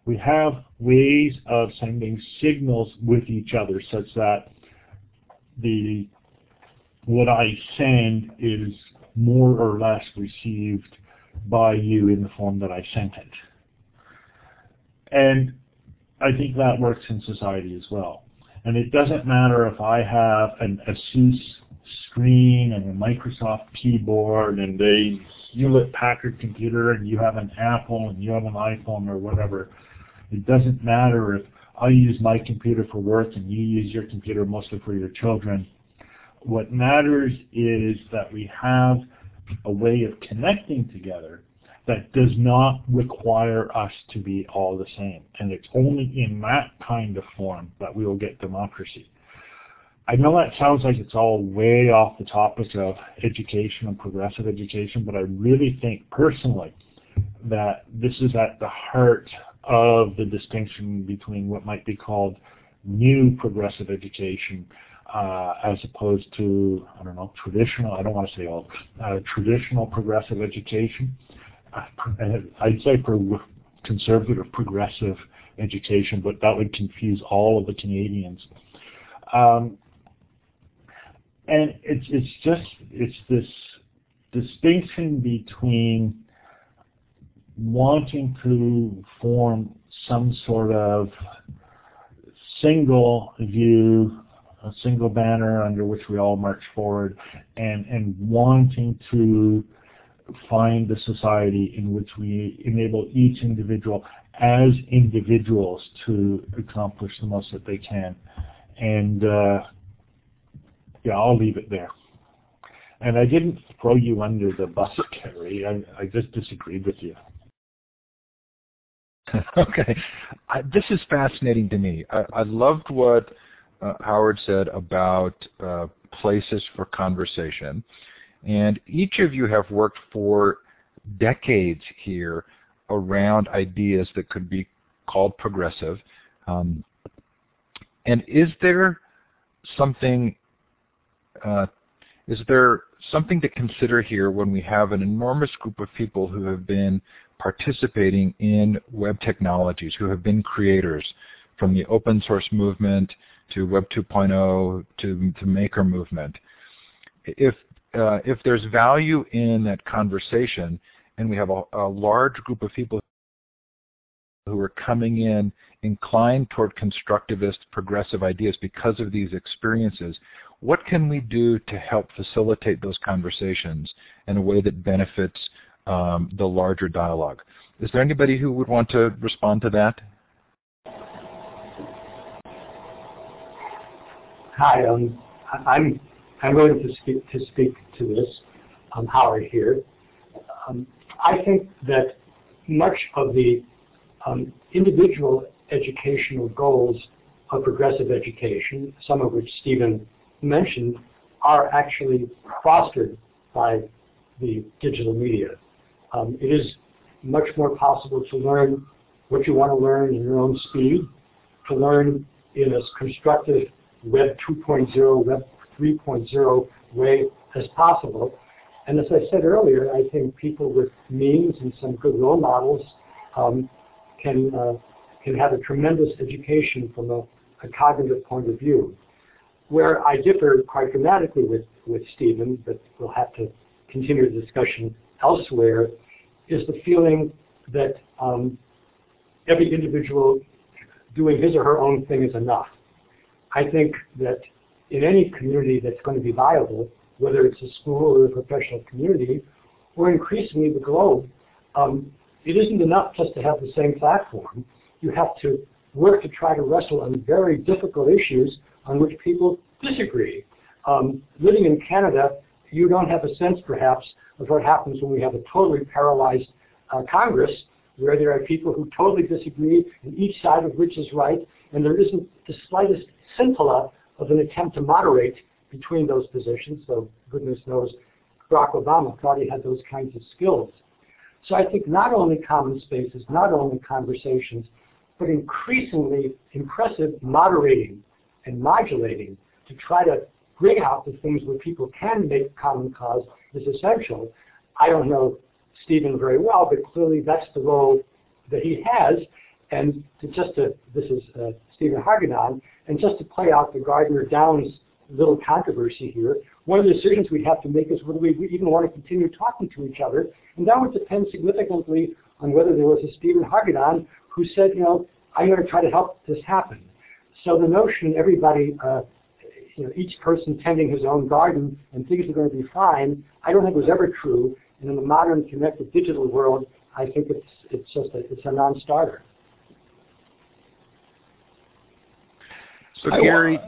We have ways of sending signals with each other such that what I send is more or less received by you in the form that I sent it. And I think that works in society as well. And it doesn't matter if I have an ASUS screen and a Microsoft keyboard and a Hewlett-Packard computer and you have an Apple and you have an iPhone or whatever. It doesn't matter if I use my computer for work and you use your computer mostly for your children. What matters is that we have a way of connecting together that does not require us to be all the same. And it's only in that kind of form that we will get democracy. I know that sounds like it's all way off the topic of education and progressive education, but I really think personally that this is at the heart of the distinction between what might be called new progressive education as opposed to, I don't know, traditional, I don't want to say all, traditional progressive education. I'd say conservative progressive education, but that would confuse all of the Canadians. And it's this distinction between wanting to form some sort of single view, a single banner under which we all march forward, and wanting to find the society in which we enable each individual as individuals to accomplish the most that they can. And yeah, I'll leave it there. And I didn't throw you under the bus, Gary. I just disagreed with you. Okay. This is fascinating to me. I loved what Howard said about places for conversation. And each of you have worked for decades here around ideas that could be called progressive. And is there something to consider here when we have an enormous group of people who have been participating in web technologies, who have been creators, from the open source movement to Web 2.0 to Maker movement? If there's value in that conversation, and we have a large group of people who are coming in inclined toward constructivist, progressive ideas because of these experiences, what can we do to help facilitate those conversations in a way that benefits the larger dialogue? Is there anybody who would want to respond to that? Hi, I'm going to speak to this. I'm Howard here. I think that much of the individual educational goals of progressive education, some of which Stephen mentioned, are actually fostered by the digital media. It is much more possible to learn what you want to learn in your own speed, to learn in a constructive Web 2.0, Web 3.0 way as possible. And as I said earlier, I think people with means and some good role models can have a tremendous education from a cognitive point of view. Where I differ quite dramatically with Stephen, but we'll have to continue the discussion elsewhere, is the feeling that every individual doing his or her own thing is enough. I think that in any community that's going to be viable, whether it's a school or a professional community, or increasingly the globe, it isn't enough just to have the same platform. You have to work to try to wrestle on very difficult issues on which people disagree. Living in Canada, you don't have a sense, perhaps, of what happens when we have a totally paralyzed Congress, where there are people who totally disagree, and each side of which is right, and there isn't the slightest scintilla of an attempt to moderate between those positions. So goodness knows Barack Obama thought he had those kinds of skills. So I think not only common spaces, not only conversations, but increasingly impressive moderating and modulating to try to bring out the things where people can make common cause is essential. I don't know Stephen very well, but clearly that's the role that he has. And this is Stephen Hargadon, and just to play out the Gardner Downs little controversy here, one of the decisions we have to make is whether we even want to continue talking to each other, and that would depend significantly on whether there was a Stephen Hargadon who said, I'm going to try to help this happen. So the notion everybody, each person tending his own garden and things are going to be fine, I don't think was ever true. And in the modern connected digital world, I think it's a non-starter. So Gary,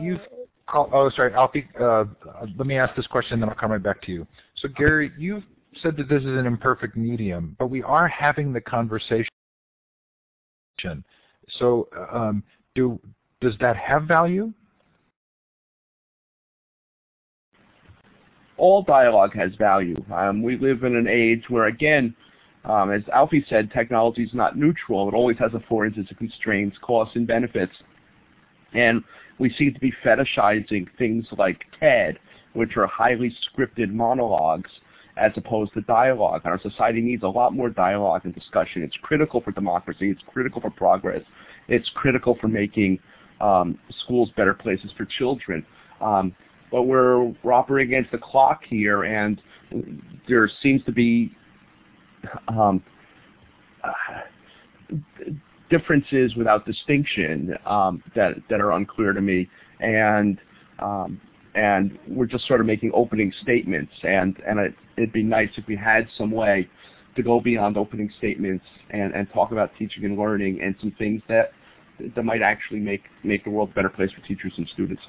Alfie, let me ask this question, then I'll come right back to you. So Gary, you've said that this is an imperfect medium, but we are having the conversation. So does that have value? All dialogue has value. We live in an age where, again, as Alfie said, technology is not neutral. It always has affordances and constraints, costs and benefits. And we seem to be fetishizing things like TED, which are highly scripted monologues, as opposed to dialogue. And our society needs a lot more dialogue and discussion. It's critical for democracy. It's critical for progress. It's critical for making schools better places for children. But we're operating against the clock here, and there seems to be differences without distinction that are unclear to me, and we're just sort of making opening statements, and it'd be nice if we had some way to go beyond opening statements and talk about teaching and learning and some things that might actually make the world a better place for teachers and students.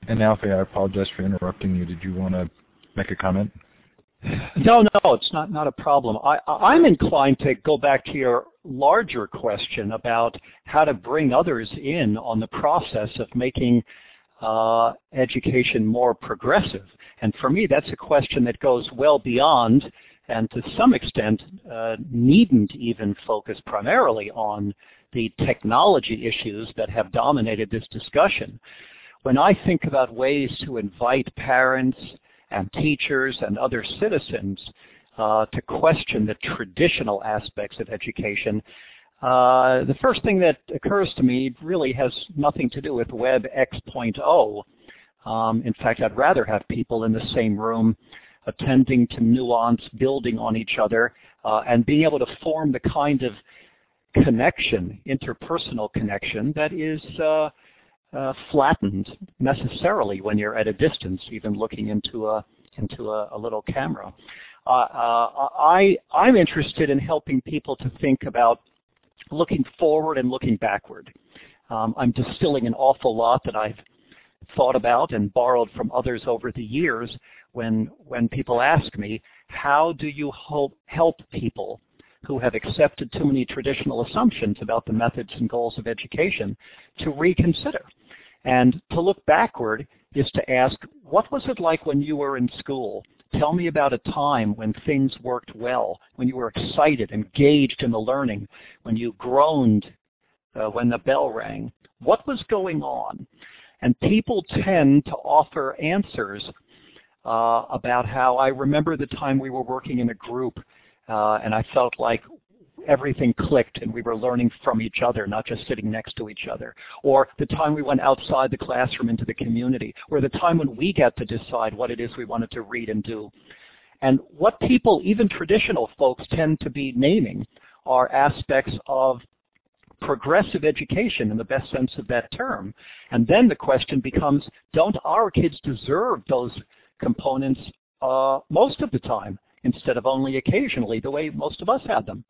And Alfie, I apologize for interrupting you. Did you want to make a comment? No, it's not a problem. I'm inclined to go back to your larger question about how to bring others in on the process of making education more progressive. And for me, that's a question that goes well beyond and to some extent needn't even focus primarily on the technology issues that have dominated this discussion. When I think about ways to invite parents and teachers and other citizens to question the traditional aspects of education, the first thing that occurs to me really has nothing to do with Web X.0. In fact, I'd rather have people in the same room attending to nuance, building on each other, and being able to form the kind of connection, interpersonal connection, that is flattened necessarily when you're at a distance, even looking into a little camera. I'm interested in helping people to think about looking forward and looking backward. I'm distilling an awful lot that I've thought about and borrowed from others over the years when people ask me, how do you help people who have accepted too many traditional assumptions about the methods and goals of education to reconsider? And to look backward is to ask, what was it like when you were in school? Tell me about a time when things worked well, when you were excited, engaged in the learning, when you groaned when the bell rang. What was going on? And people tend to offer answers about how, I remember the time we were working in a group and I felt like everything clicked and we were learning from each other, not just sitting next to each other. Or the time we went outside the classroom into the community, or the time when we got to decide what it is we wanted to read and do. And what people, even traditional folks, tend to be naming are aspects of progressive education in the best sense of that term. And then the question becomes, don't our kids deserve those components most of the time instead of only occasionally, the way most of us had them?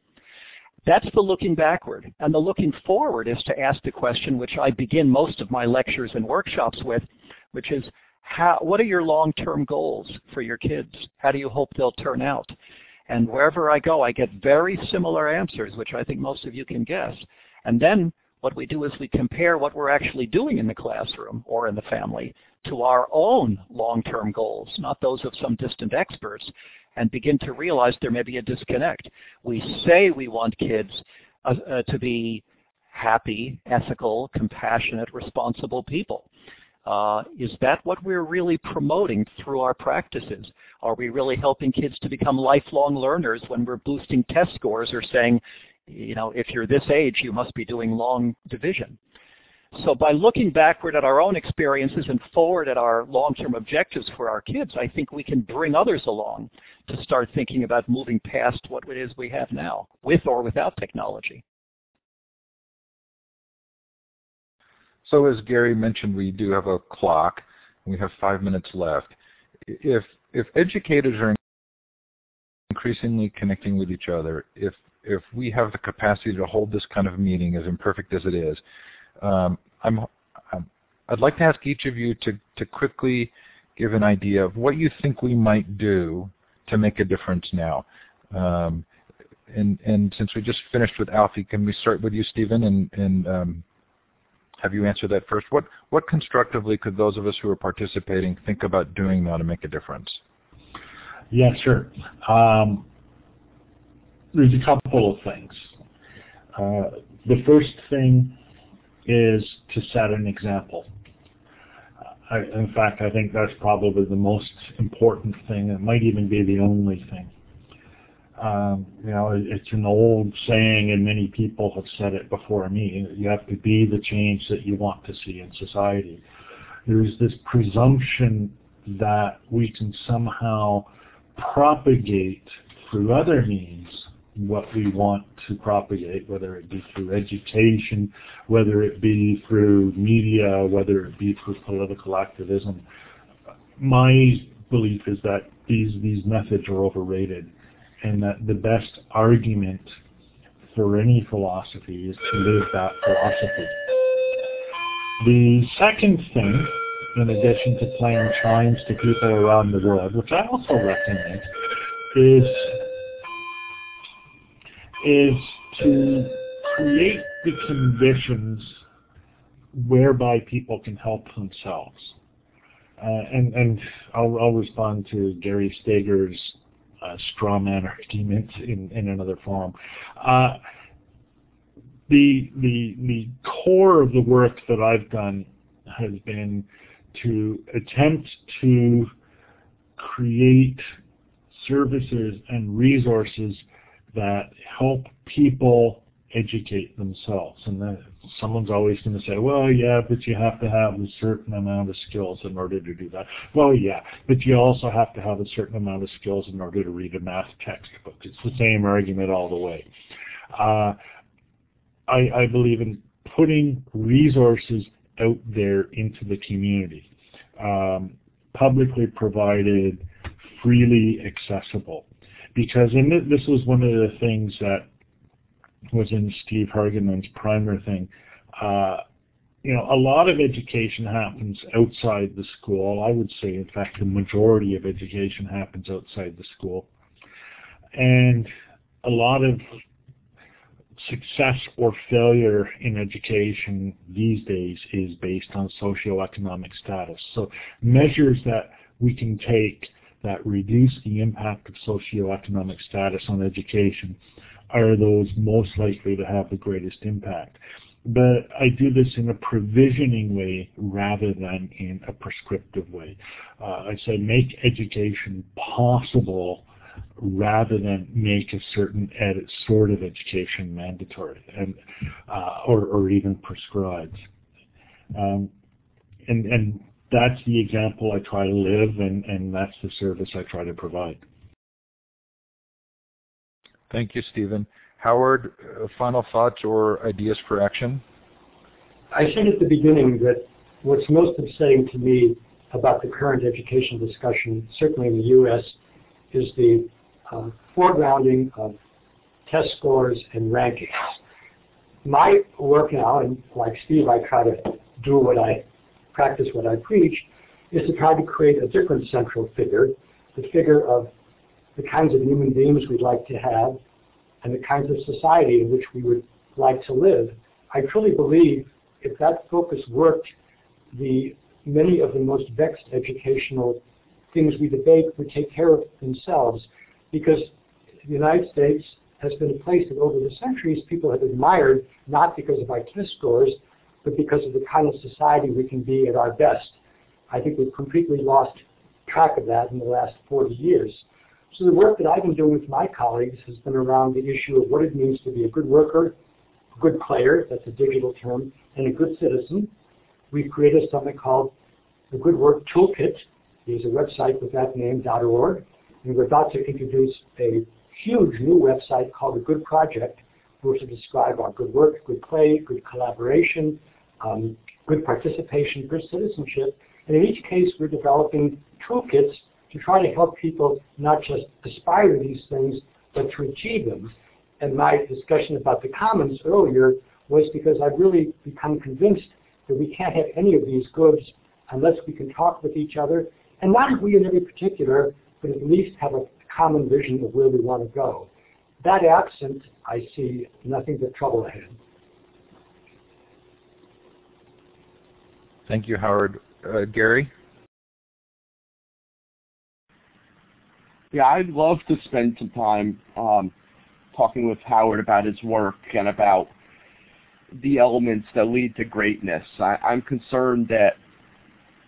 That's the looking backward. And the looking forward is to ask the question, which I begin most of my lectures and workshops with, which is, what are your long-term goals for your kids? How do you hope they'll turn out? And wherever I go, I get very similar answers, which I think most of you can guess. And then what we do is we compare what we're actually doing in the classroom or in the family to our own long-term goals, not those of some distant experts, and begin to realize there may be a disconnect. We say we want kids to be happy, ethical, compassionate, responsible people. Is that what we're really promoting through our practices? Are we really helping kids to become lifelong learners when we're boosting test scores or saying, you know, if you're this age, you must be doing long division? So by looking backward at our own experiences and forward at our long-term objectives for our kids, I think we can bring others along to start thinking about moving past what it is we have now, with or without technology. So as Gary mentioned, we do have a clock. We have 5 minutes left. If educators are increasingly connecting with each other, if we have the capacity to hold this kind of meeting, as imperfect as it is, I'd like to ask each of you to quickly give an idea of what you think we might do to make a difference now. And since we just finished with Alfie, can we start with you, Stephen, and have you answer that first? What constructively could those of us who are participating think about doing now to make a difference? Yeah, sure. There's a couple of things. The first thing is to set an example. In fact, I think that's probably the most important thing. It might even be the only thing. You know, it's an old saying, and many people have said it before me. You have to be the change that you want to see in society. There's this presumption that we can somehow propagate through other means what we want to propagate, whether it be through education, whether it be through media, whether it be through political activism. My belief is that these methods are overrated, and that the best argument for any philosophy is to live that philosophy. The second thing in addition to playing chimes to people around the world, which I also recommend, is to create the conditions whereby people can help themselves. And I'll respond to Gary Steger's straw man argument in another forum. The core of the work that I've done has been to attempt to create services and resources that help people educate themselves. And that someone's always going to say, well, yeah, but you have to have a certain amount of skills in order to do that. Well, yeah, but you also have to have a certain amount of skills in order to read a math textbook. It's the same argument all the way. I believe in putting resources out there into the community, publicly provided, freely accessible. Because this was one of the things that was in Steve Harganon's primer thing. A lot of education happens outside the school. I would say, in fact, the majority of education happens outside the school. And a lot of success or failure in education these days is based on socioeconomic status. So measures that we can take that reduce the impact of socioeconomic status on education are those most likely to have the greatest impact. But I do this in a provisioning way rather than in a prescriptive way. I say make education possible rather than make a certain sort of education mandatory and or even prescribed. And that's the example I try to live, and that's the service I try to provide. Thank you, Stephen. Howard, final thoughts or ideas for action? I said at the beginning that what's most upsetting to me about the current education discussion, certainly in the U.S., is the foregrounding of test scores and rankings. My work now, and like Steve, I try to practice what I preach, is to try to create a different central figure, the figure of the kinds of human beings we'd like to have and the kinds of society in which we would like to live. I truly believe if that focus worked, many of the most vexed educational things we debate would take care of themselves, because the United States has been a place that over the centuries people have admired, not because of our test scores, but because of the kind of society we can be at our best. I think we've completely lost track of that in the last 40 years. So the work that I've been doing with my colleagues has been around the issue of what it means to be a good worker, a good player, that's a digital term, and a good citizen. We've created something called the Good Work Toolkit. There's a website with that name, .org, and we're about to introduce a huge new website called The Good Project, which will describe our good work, good play, good collaboration, good participation, good citizenship. And in each case, we're developing toolkits to try to help people not just aspire to these things, but to achieve them. And my discussion about the commons earlier was because I've really become convinced that we can't have any of these goods unless we can talk with each other, and not agree in every particular, but at least have a common vision of where we want to go. That absent, I see nothing but trouble ahead. Thank you, Howard. Gary? Yeah, I'd love to spend some time talking with Howard about his work and about the elements that lead to greatness. I'm concerned that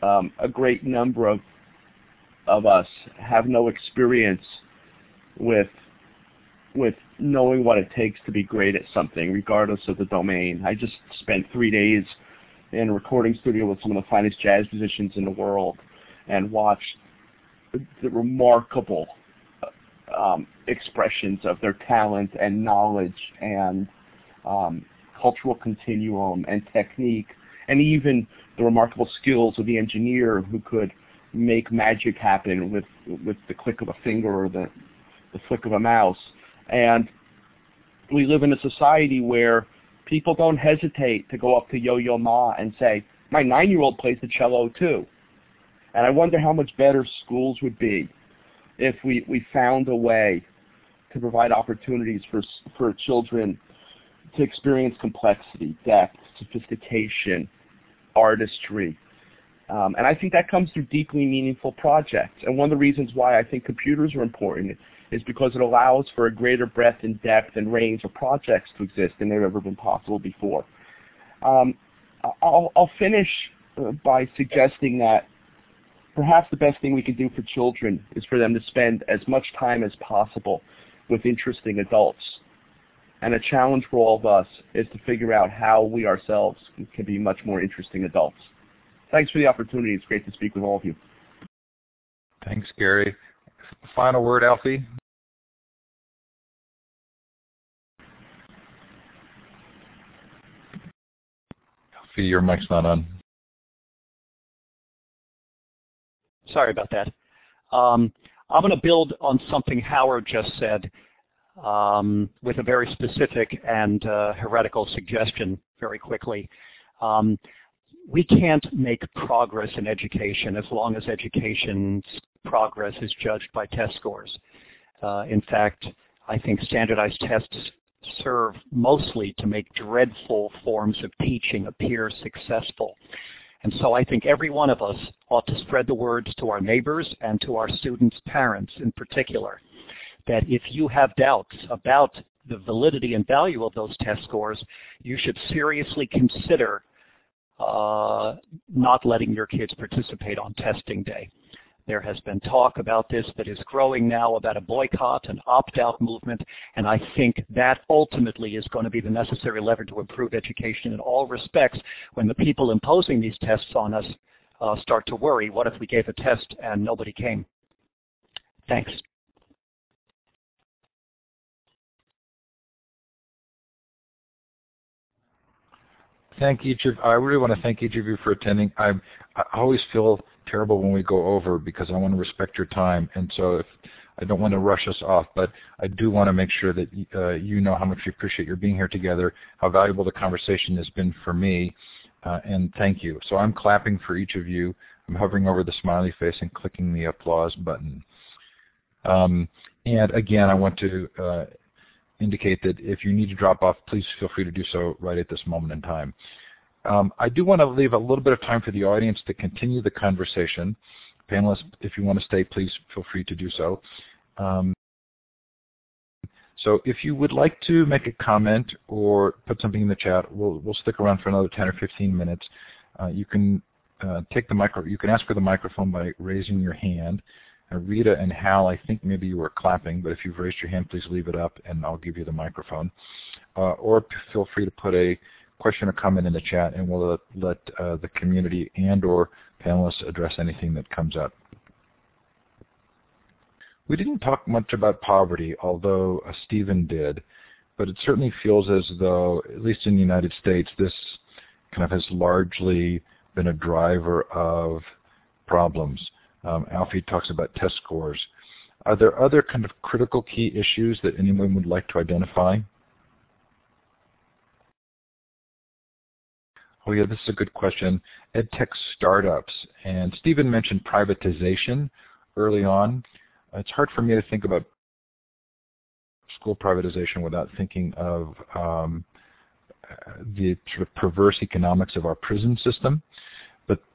a great number of us have no experience with knowing what it takes to be great at something, regardless of the domain. I just spent 3 days in a recording studio with some of the finest jazz musicians in the world and watched the remarkable expressions of their talent and knowledge and cultural continuum and technique, and even the remarkable skills of the engineer who could make magic happen with the click of a finger or the flick of a mouse. And we live in a society where people don't hesitate to go up to Yo-Yo Ma and say, my 9-year-old plays the cello too. And I wonder how much better schools would be if we found a way to provide opportunities for children to experience complexity, depth, sophistication, artistry. And I think that comes through deeply meaningful projects. And one of the reasons why I think computers are important is because it allows for a greater breadth and depth and range of projects to exist than they've ever been possible before. I'll finish by suggesting that perhaps the best thing we can do for children is for them to spend as much time as possible with interesting adults. And a challenge for all of us is to figure out how we ourselves can be much more interesting adults. Thanks for the opportunity. It's great to speak with all of you. Thanks, Gary. Final word, Alfie? Alfie, your mic's not on. Sorry about that. I'm going to build on something Howard just said with a very specific and heretical suggestion very quickly. We can't make progress in education as long as education's progress is judged by test scores. In fact, I think standardized tests serve mostly to make dreadful forms of teaching appear successful. And so I think every one of us ought to spread the word to our neighbors and to our students' parents in particular, that if you have doubts about the validity and value of those test scores, you should seriously consider not letting your kids participate on testing day. There has been talk about this that is growing now about a boycott and opt-out movement, and I think that ultimately is going to be the necessary lever to improve education in all respects when the people imposing these tests on us start to worry, what if we gave a test and nobody came? Thanks. I really want to thank each of you for attending. I always feel terrible when we go over because I want to respect your time, and so if I don't want to rush us off, but I do want to make sure that you know how much we appreciate your being here together, how valuable the conversation has been for me, and thank you. So I'm clapping for each of you. I'm hovering over the smiley face and clicking the applause button. And again, I want to indicate that if you need to drop off, please feel free to do so right at this moment in time. I do want to leave a little bit of time for the audience to continue the conversation. Panelists, if you want to stay, please feel free to do so. So if you would like to make a comment or put something in the chat, we'll stick around for another 10 or 15 minutes. You can you can ask for the microphone by raising your hand. Rita and Hal, I think maybe you were clapping, but if you've raised your hand, please leave it up and I'll give you the microphone. Or feel free to put a question or comment in the chat and we'll let the community and or panelists address anything that comes up. We didn't talk much about poverty, although Stephen did, but it certainly feels as though, at least in the United States, this kind of has largely been a driver of problems. Alfie talks about test scores. Are there other kind of critical key issues that anyone would like to identify? Oh yeah, this is a good question. EdTech startups. And Stephen mentioned privatization early on. It's hard for me to think about school privatization without thinking of the sort of perverse economics of our prison system.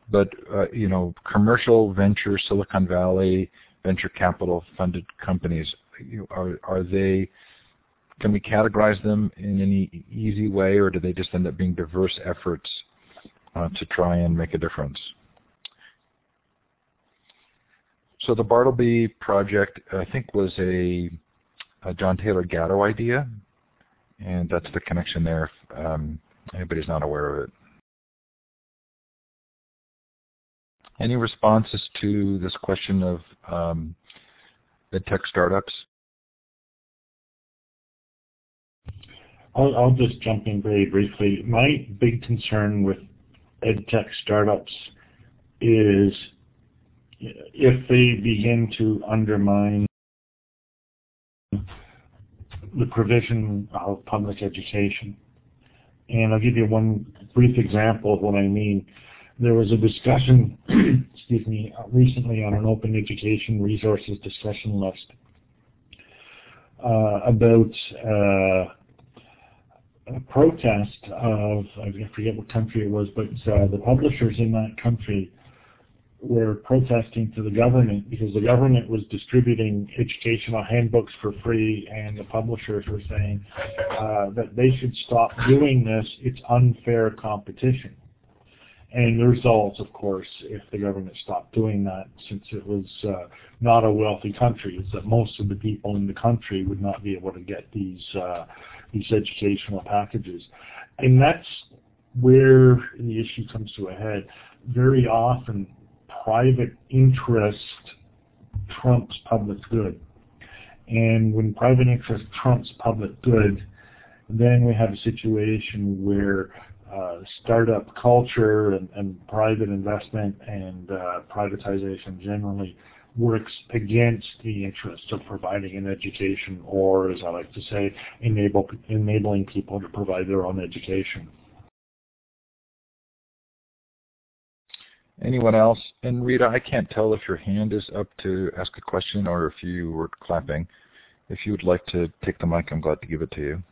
But you know, commercial venture, Silicon Valley, venture capital funded companies, are they, can we categorize them in any easy way, or do they just end up being diverse efforts to try and make a difference? So the Bartleby project, I think, was a John Taylor Gatto idea, and that's the connection there if anybody's not aware of it. Any responses to this question of EdTech startups? I'll just jump in very briefly. My big concern with EdTech startups is if they begin to undermine the provision of public education. And I'll give you one brief example of what I mean. There was a discussion, excuse me, recently on an open education resources discussion list about a protest of, I forget what country it was, but the publishers in that country were protesting to the government because the government was distributing educational handbooks for free, and the publishers were saying that they should stop doing this. It's unfair competition. And the results, of course, if the government stopped doing that, since it was not a wealthy country, is that most of the people in the country would not be able to get these educational packages. And that's where the issue comes to a head. Very often, private interest trumps public good. And when private interest trumps public good, then we have a situation where startup culture and private investment and privatization generally works against the interests of providing an education, or, as I like to say, enabling people to provide their own education. Anyone else? And Rita, I can't tell if your hand is up to ask a question or if you were clapping. If you would like to take the mic, I'm glad to give it to you.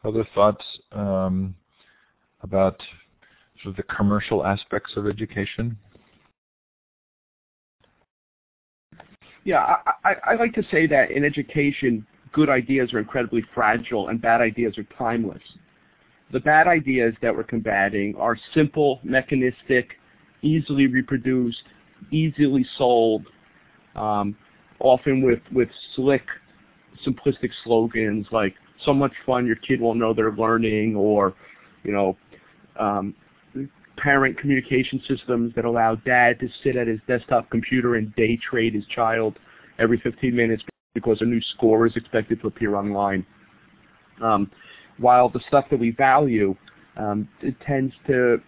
Other thoughts about sort of the commercial aspects of education? Yeah, I like to say that in education, good ideas are incredibly fragile and bad ideas are timeless. The bad ideas that we're combating are simple, mechanistic, easily reproduced, easily sold, often with slick, simplistic slogans like "so much fun, your kid won't know they're learning," or, parent communication systems that allow dad to sit at his desktop computer and day trade his child every 15 minutes because a new score is expected to appear online. While the stuff that we value, it tends to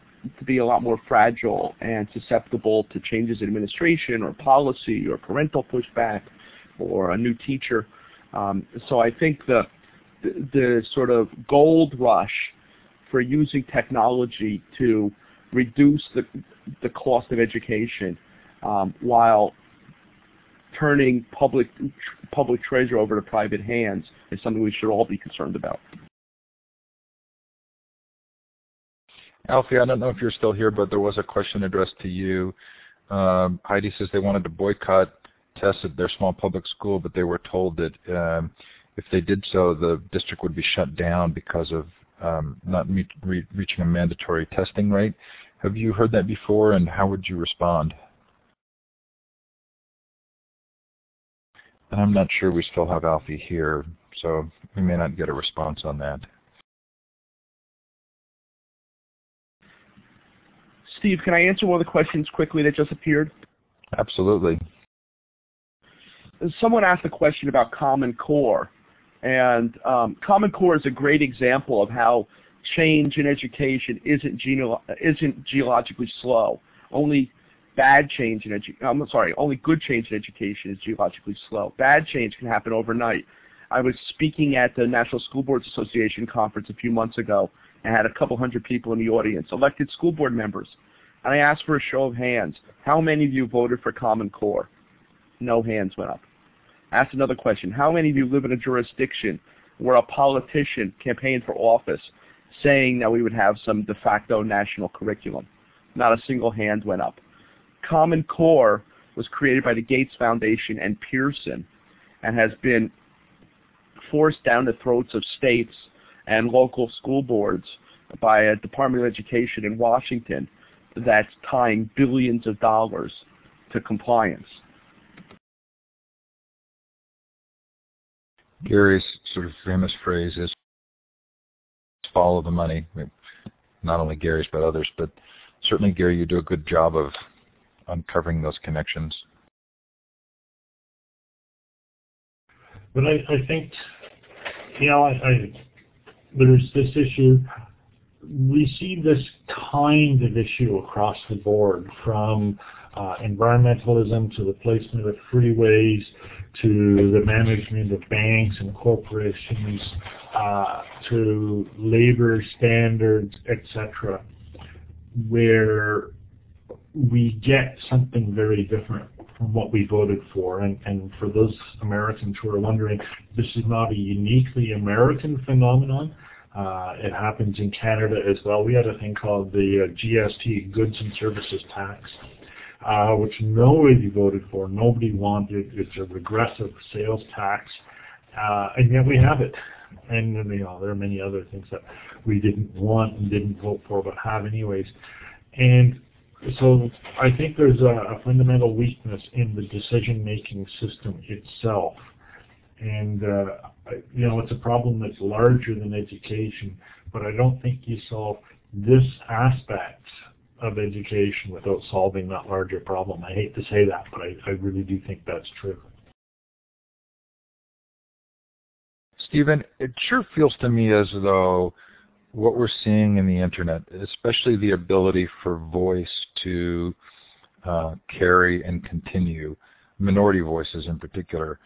be a lot more fragile and susceptible to changes in administration or policy or parental pushback or a new teacher. So I think the sort of gold rush for using technology to reduce the cost of education while turning public treasure over to private hands is something we should all be concerned about. Alfie, I don't know if you're still here, but there was a question addressed to you. Heidi says they wanted to boycott tests at their small public school, but they were told that if they did so, the district would be shut down because of not reaching a mandatory testing rate. Have you heard that before, and how would you respond? And I'm not sure we still have Alfie here, so we may not get a response on that. Steve, can I answer one of the questions quickly that just appeared? Absolutely. Someone asked a question about Common Core, and Common Core is a great example of how change in education isn't geologically slow. Only good change in education is geologically slow. Bad change can happen overnight. I was speaking at the National School Boards Association conference a few months ago and had a couple hundred people in the audience, elected school board members. And I asked for a show of hands. How many of you voted for Common Core? No hands went up. I asked another question. How many of you live in a jurisdiction where a politician campaigned for office saying that we would have some de facto national curriculum? Not a single hand went up. Common Core was created by the Gates Foundation and Pearson and has been forced down the throats of states and local school boards by a Department of Education in Washington that's tying billions of dollars to compliance. Gary's sort of famous phrase is follow the money. Not only Gary's, but others. But certainly, Gary, you do a good job of uncovering those connections. But I think, there's this issue. We see this kind of issue across the board, from environmentalism to the placement of freeways to the management of banks and corporations to labor standards, etc., where we get something very different from what we voted for. And for those Americans who are wondering, this is not a uniquely American phenomenon. It happens in Canada as well. We had a thing called the GST, Goods and Services Tax, which nobody voted for, nobody wanted. It's a regressive sales tax, and yet we have it. And there are many other things that we didn't want and didn't vote for, but have anyways. And so I think there's a fundamental weakness in the decision-making system itself. And, it's a problem that's larger than education, but I don't think you solve this aspect of education without solving that larger problem. I hate to say that, but I really do think that's true. Stephen, it sure feels to me as though what we're seeing in the internet, especially the ability for voice to carry and continue, minority voices in particular,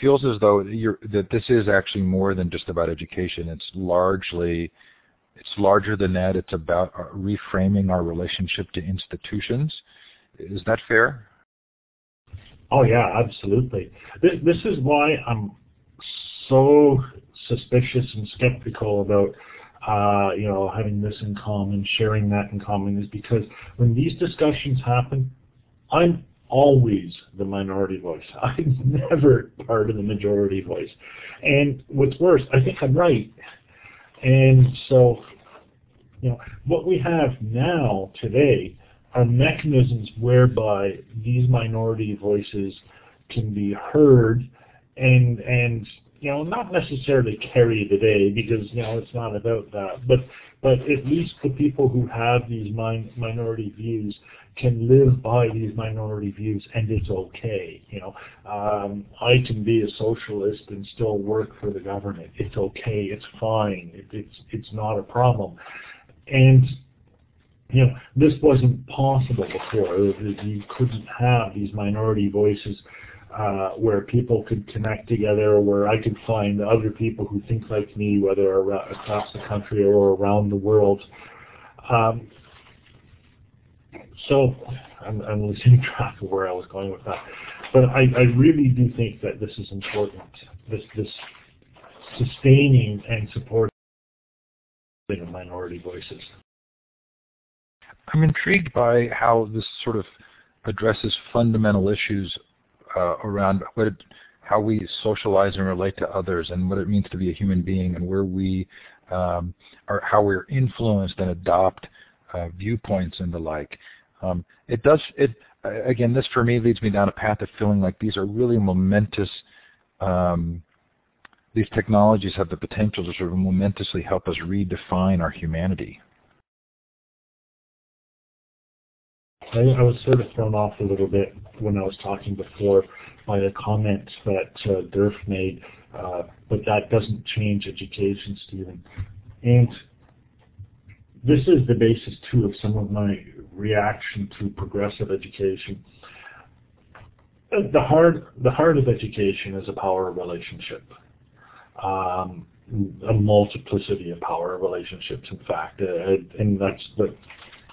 feels as though that this is actually more than just about education. It's larger than that. It's about reframing our relationship to institutions. Is that fair? Oh yeah, absolutely. This is why I'm so suspicious and skeptical about having this in common, sharing that in common, is because when these discussions happen, I'm always the minority voice. I'm never part of the majority voice. And what's worse, I think I'm right. And so, what we have now today are mechanisms whereby these minority voices can be heard and not necessarily carry the day, because, it's not about that, but at least the people who have these minority views can live by these minority views, and it's okay. I can be a socialist and still work for the government. It's okay. It's fine. It's not a problem. And this wasn't possible before. You couldn't have these minority voices where people could connect together, where I could find other people who think like me, whether across the country or around the world. So I'm losing track of where I was going with that. But I really do think that this is important, this sustaining and supporting of minority voices. I'm intrigued by how this sort of addresses fundamental issues around how we socialize and relate to others, and what it means to be a human being, and where we how we're influenced and adopt viewpoints and the like. Again, this for me leads me down a path of feeling like these are really momentous. These technologies have the potential to sort of momentously help us redefine our humanity. I was sort of thrown off a little bit when I was talking before by a comment that Durf made, but that doesn't change education, Stephen. And this is the basis, too, of some of my reaction to progressive education. The heart of education is a power relationship, a multiplicity of power relationships, in fact, and that's what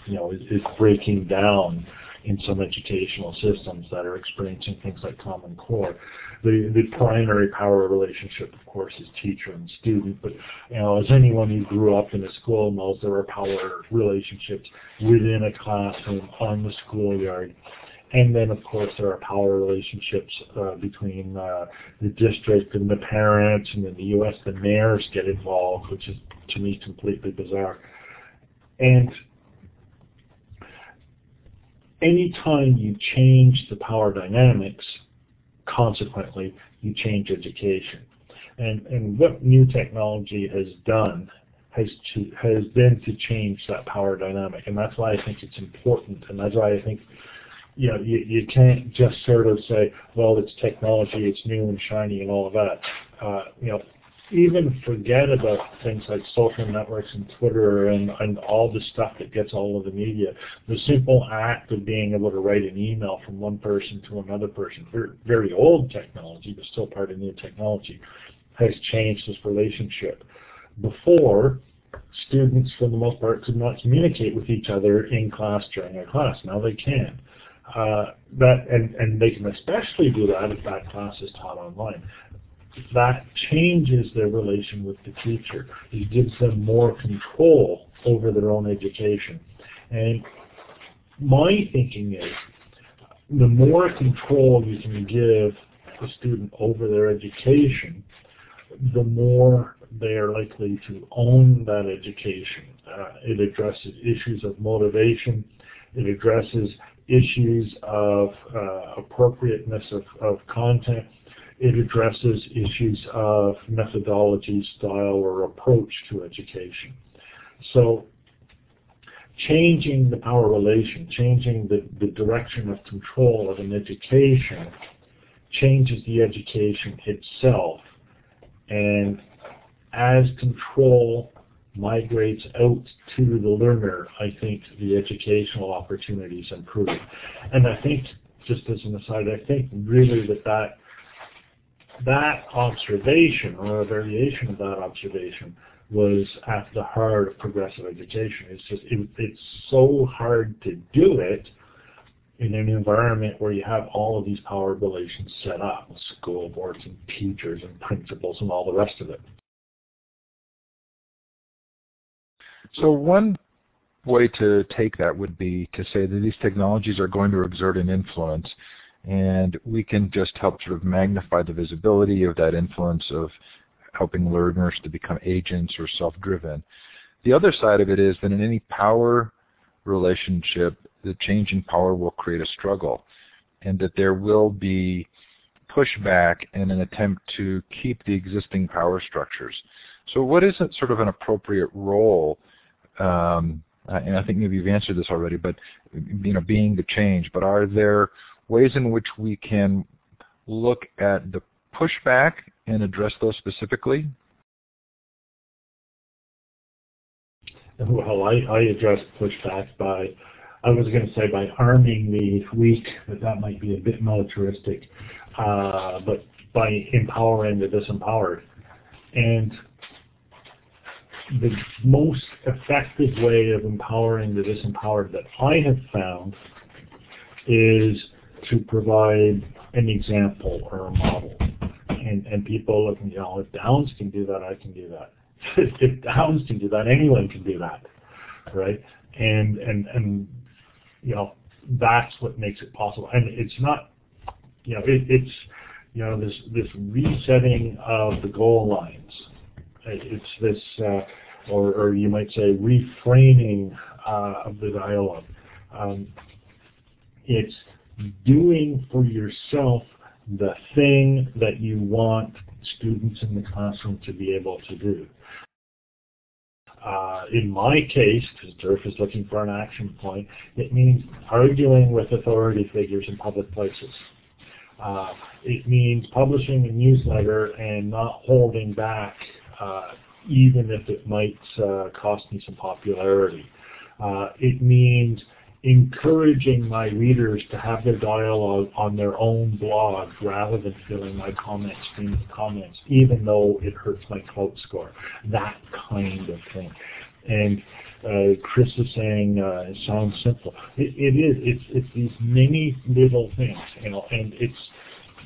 is breaking down in some educational systems that are experiencing things like Common Core. The primary power relationship, of course, is teacher and student, but as anyone who grew up in a school knows, there are power relationships within a classroom, on the schoolyard. And then, of course, there are power relationships between the district and the parents, and in the U.S., the mayors get involved, which is, to me, completely bizarre. And anytime you change the power dynamics, consequently, you change education. And what new technology has done has been to change that power dynamic. And that's why I think it's important. And that's why I think you can't just sort of say, well, it's technology, it's new and shiny and all of that. even forget about things like social networks and Twitter and all the stuff that gets all of the media. The simple act of being able to write an email from one person to another person, very, very old technology, but still part of new technology, has changed this relationship. Before, students, for the most part, could not communicate with each other in class during a class. Now they can. And they can especially do that if that class is taught online. That changes their relation with the teacher. It gives them more control over their own education. And my thinking is, the more control you can give the student over their education, the more they are likely to own that education. It addresses issues of motivation. It addresses issues of appropriateness of content. It addresses issues of methodology, style, or approach to education. So changing the power relation, changing the direction of control of an education changes the education itself. And as control migrates out to the learner, I think the educational opportunities improve. And I think, just as an aside, I think really that observation, or a variation of that observation, was at the heart of progressive education. It's just, it's so hard to do it in an environment where you have all of these power relations set up, with school boards and teachers and principals and all the rest of it. So one way to take that would be to say that these technologies are going to exert an influence, and we can just help sort of magnify the visibility of that influence of helping learners to become agents or self-driven. The other side of it is that in any power relationship, the change in power will create a struggle, and that there will be pushback in an attempt to keep the existing power structures. So what is sort of an appropriate role, and I think maybe you've answered this already, but being the change, but are there ways in which we can look at the pushback and address those specifically? Well, I address pushback by, I was going to say by arming the weak, but that might be a bit militaristic, but by empowering the disempowered. And the most effective way of empowering the disempowered that I have found is to provide an example or a model. And people look, if Downs can do that, I can do that. If Downs can do that, anyone can do that, right? And that's what makes it possible. And it's not, it's this resetting of the goal lines. It's this, or you might say, reframing of the dialogue. It's doing for yourself the thing that you want students in the classroom to be able to do. In my case, because Durf is looking for an action point, it means arguing with authority figures in public places. It means publishing a newsletter and not holding back, even if it might cost me some popularity. It means encouraging my readers to have their dialogue on their own blog rather than filling my comment stream with comments, even though it hurts my clout score. That kind of thing. And Chris is saying it sounds simple. It is. It's these many little things, and it's,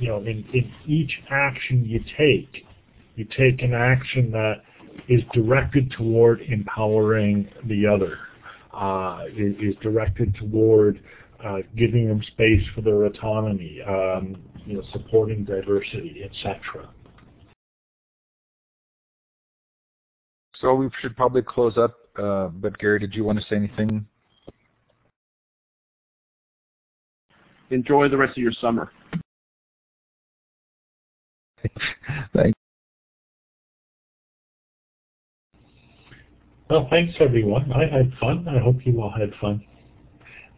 in each action you take an action that is directed toward empowering the other. Is directed toward giving them space for their autonomy, supporting diversity, etc. So we should probably close up, but Gary, did you want to say anything? Enjoy the rest of your summer. Thanks. Well, thanks everyone. I had fun. I hope you all had fun.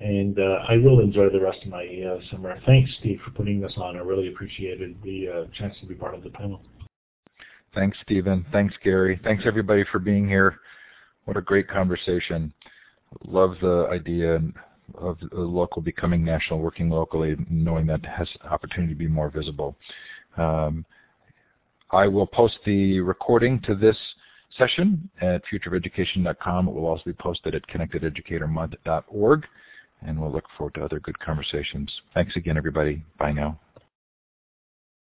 And I will enjoy the rest of my summer. Thanks, Steve, for putting this on. I really appreciated the chance to be part of the panel. Thanks, Stephen. Thanks, Gary. Thanks, everybody, for being here. What a great conversation. Love the idea of the local becoming national, working locally, knowing that has opportunity to be more visible. I will post the recording to this session at futureofeducation.com. It will also be posted at connectededucatormonth.org, and we'll look forward to other good conversations. Thanks again, everybody. Bye now.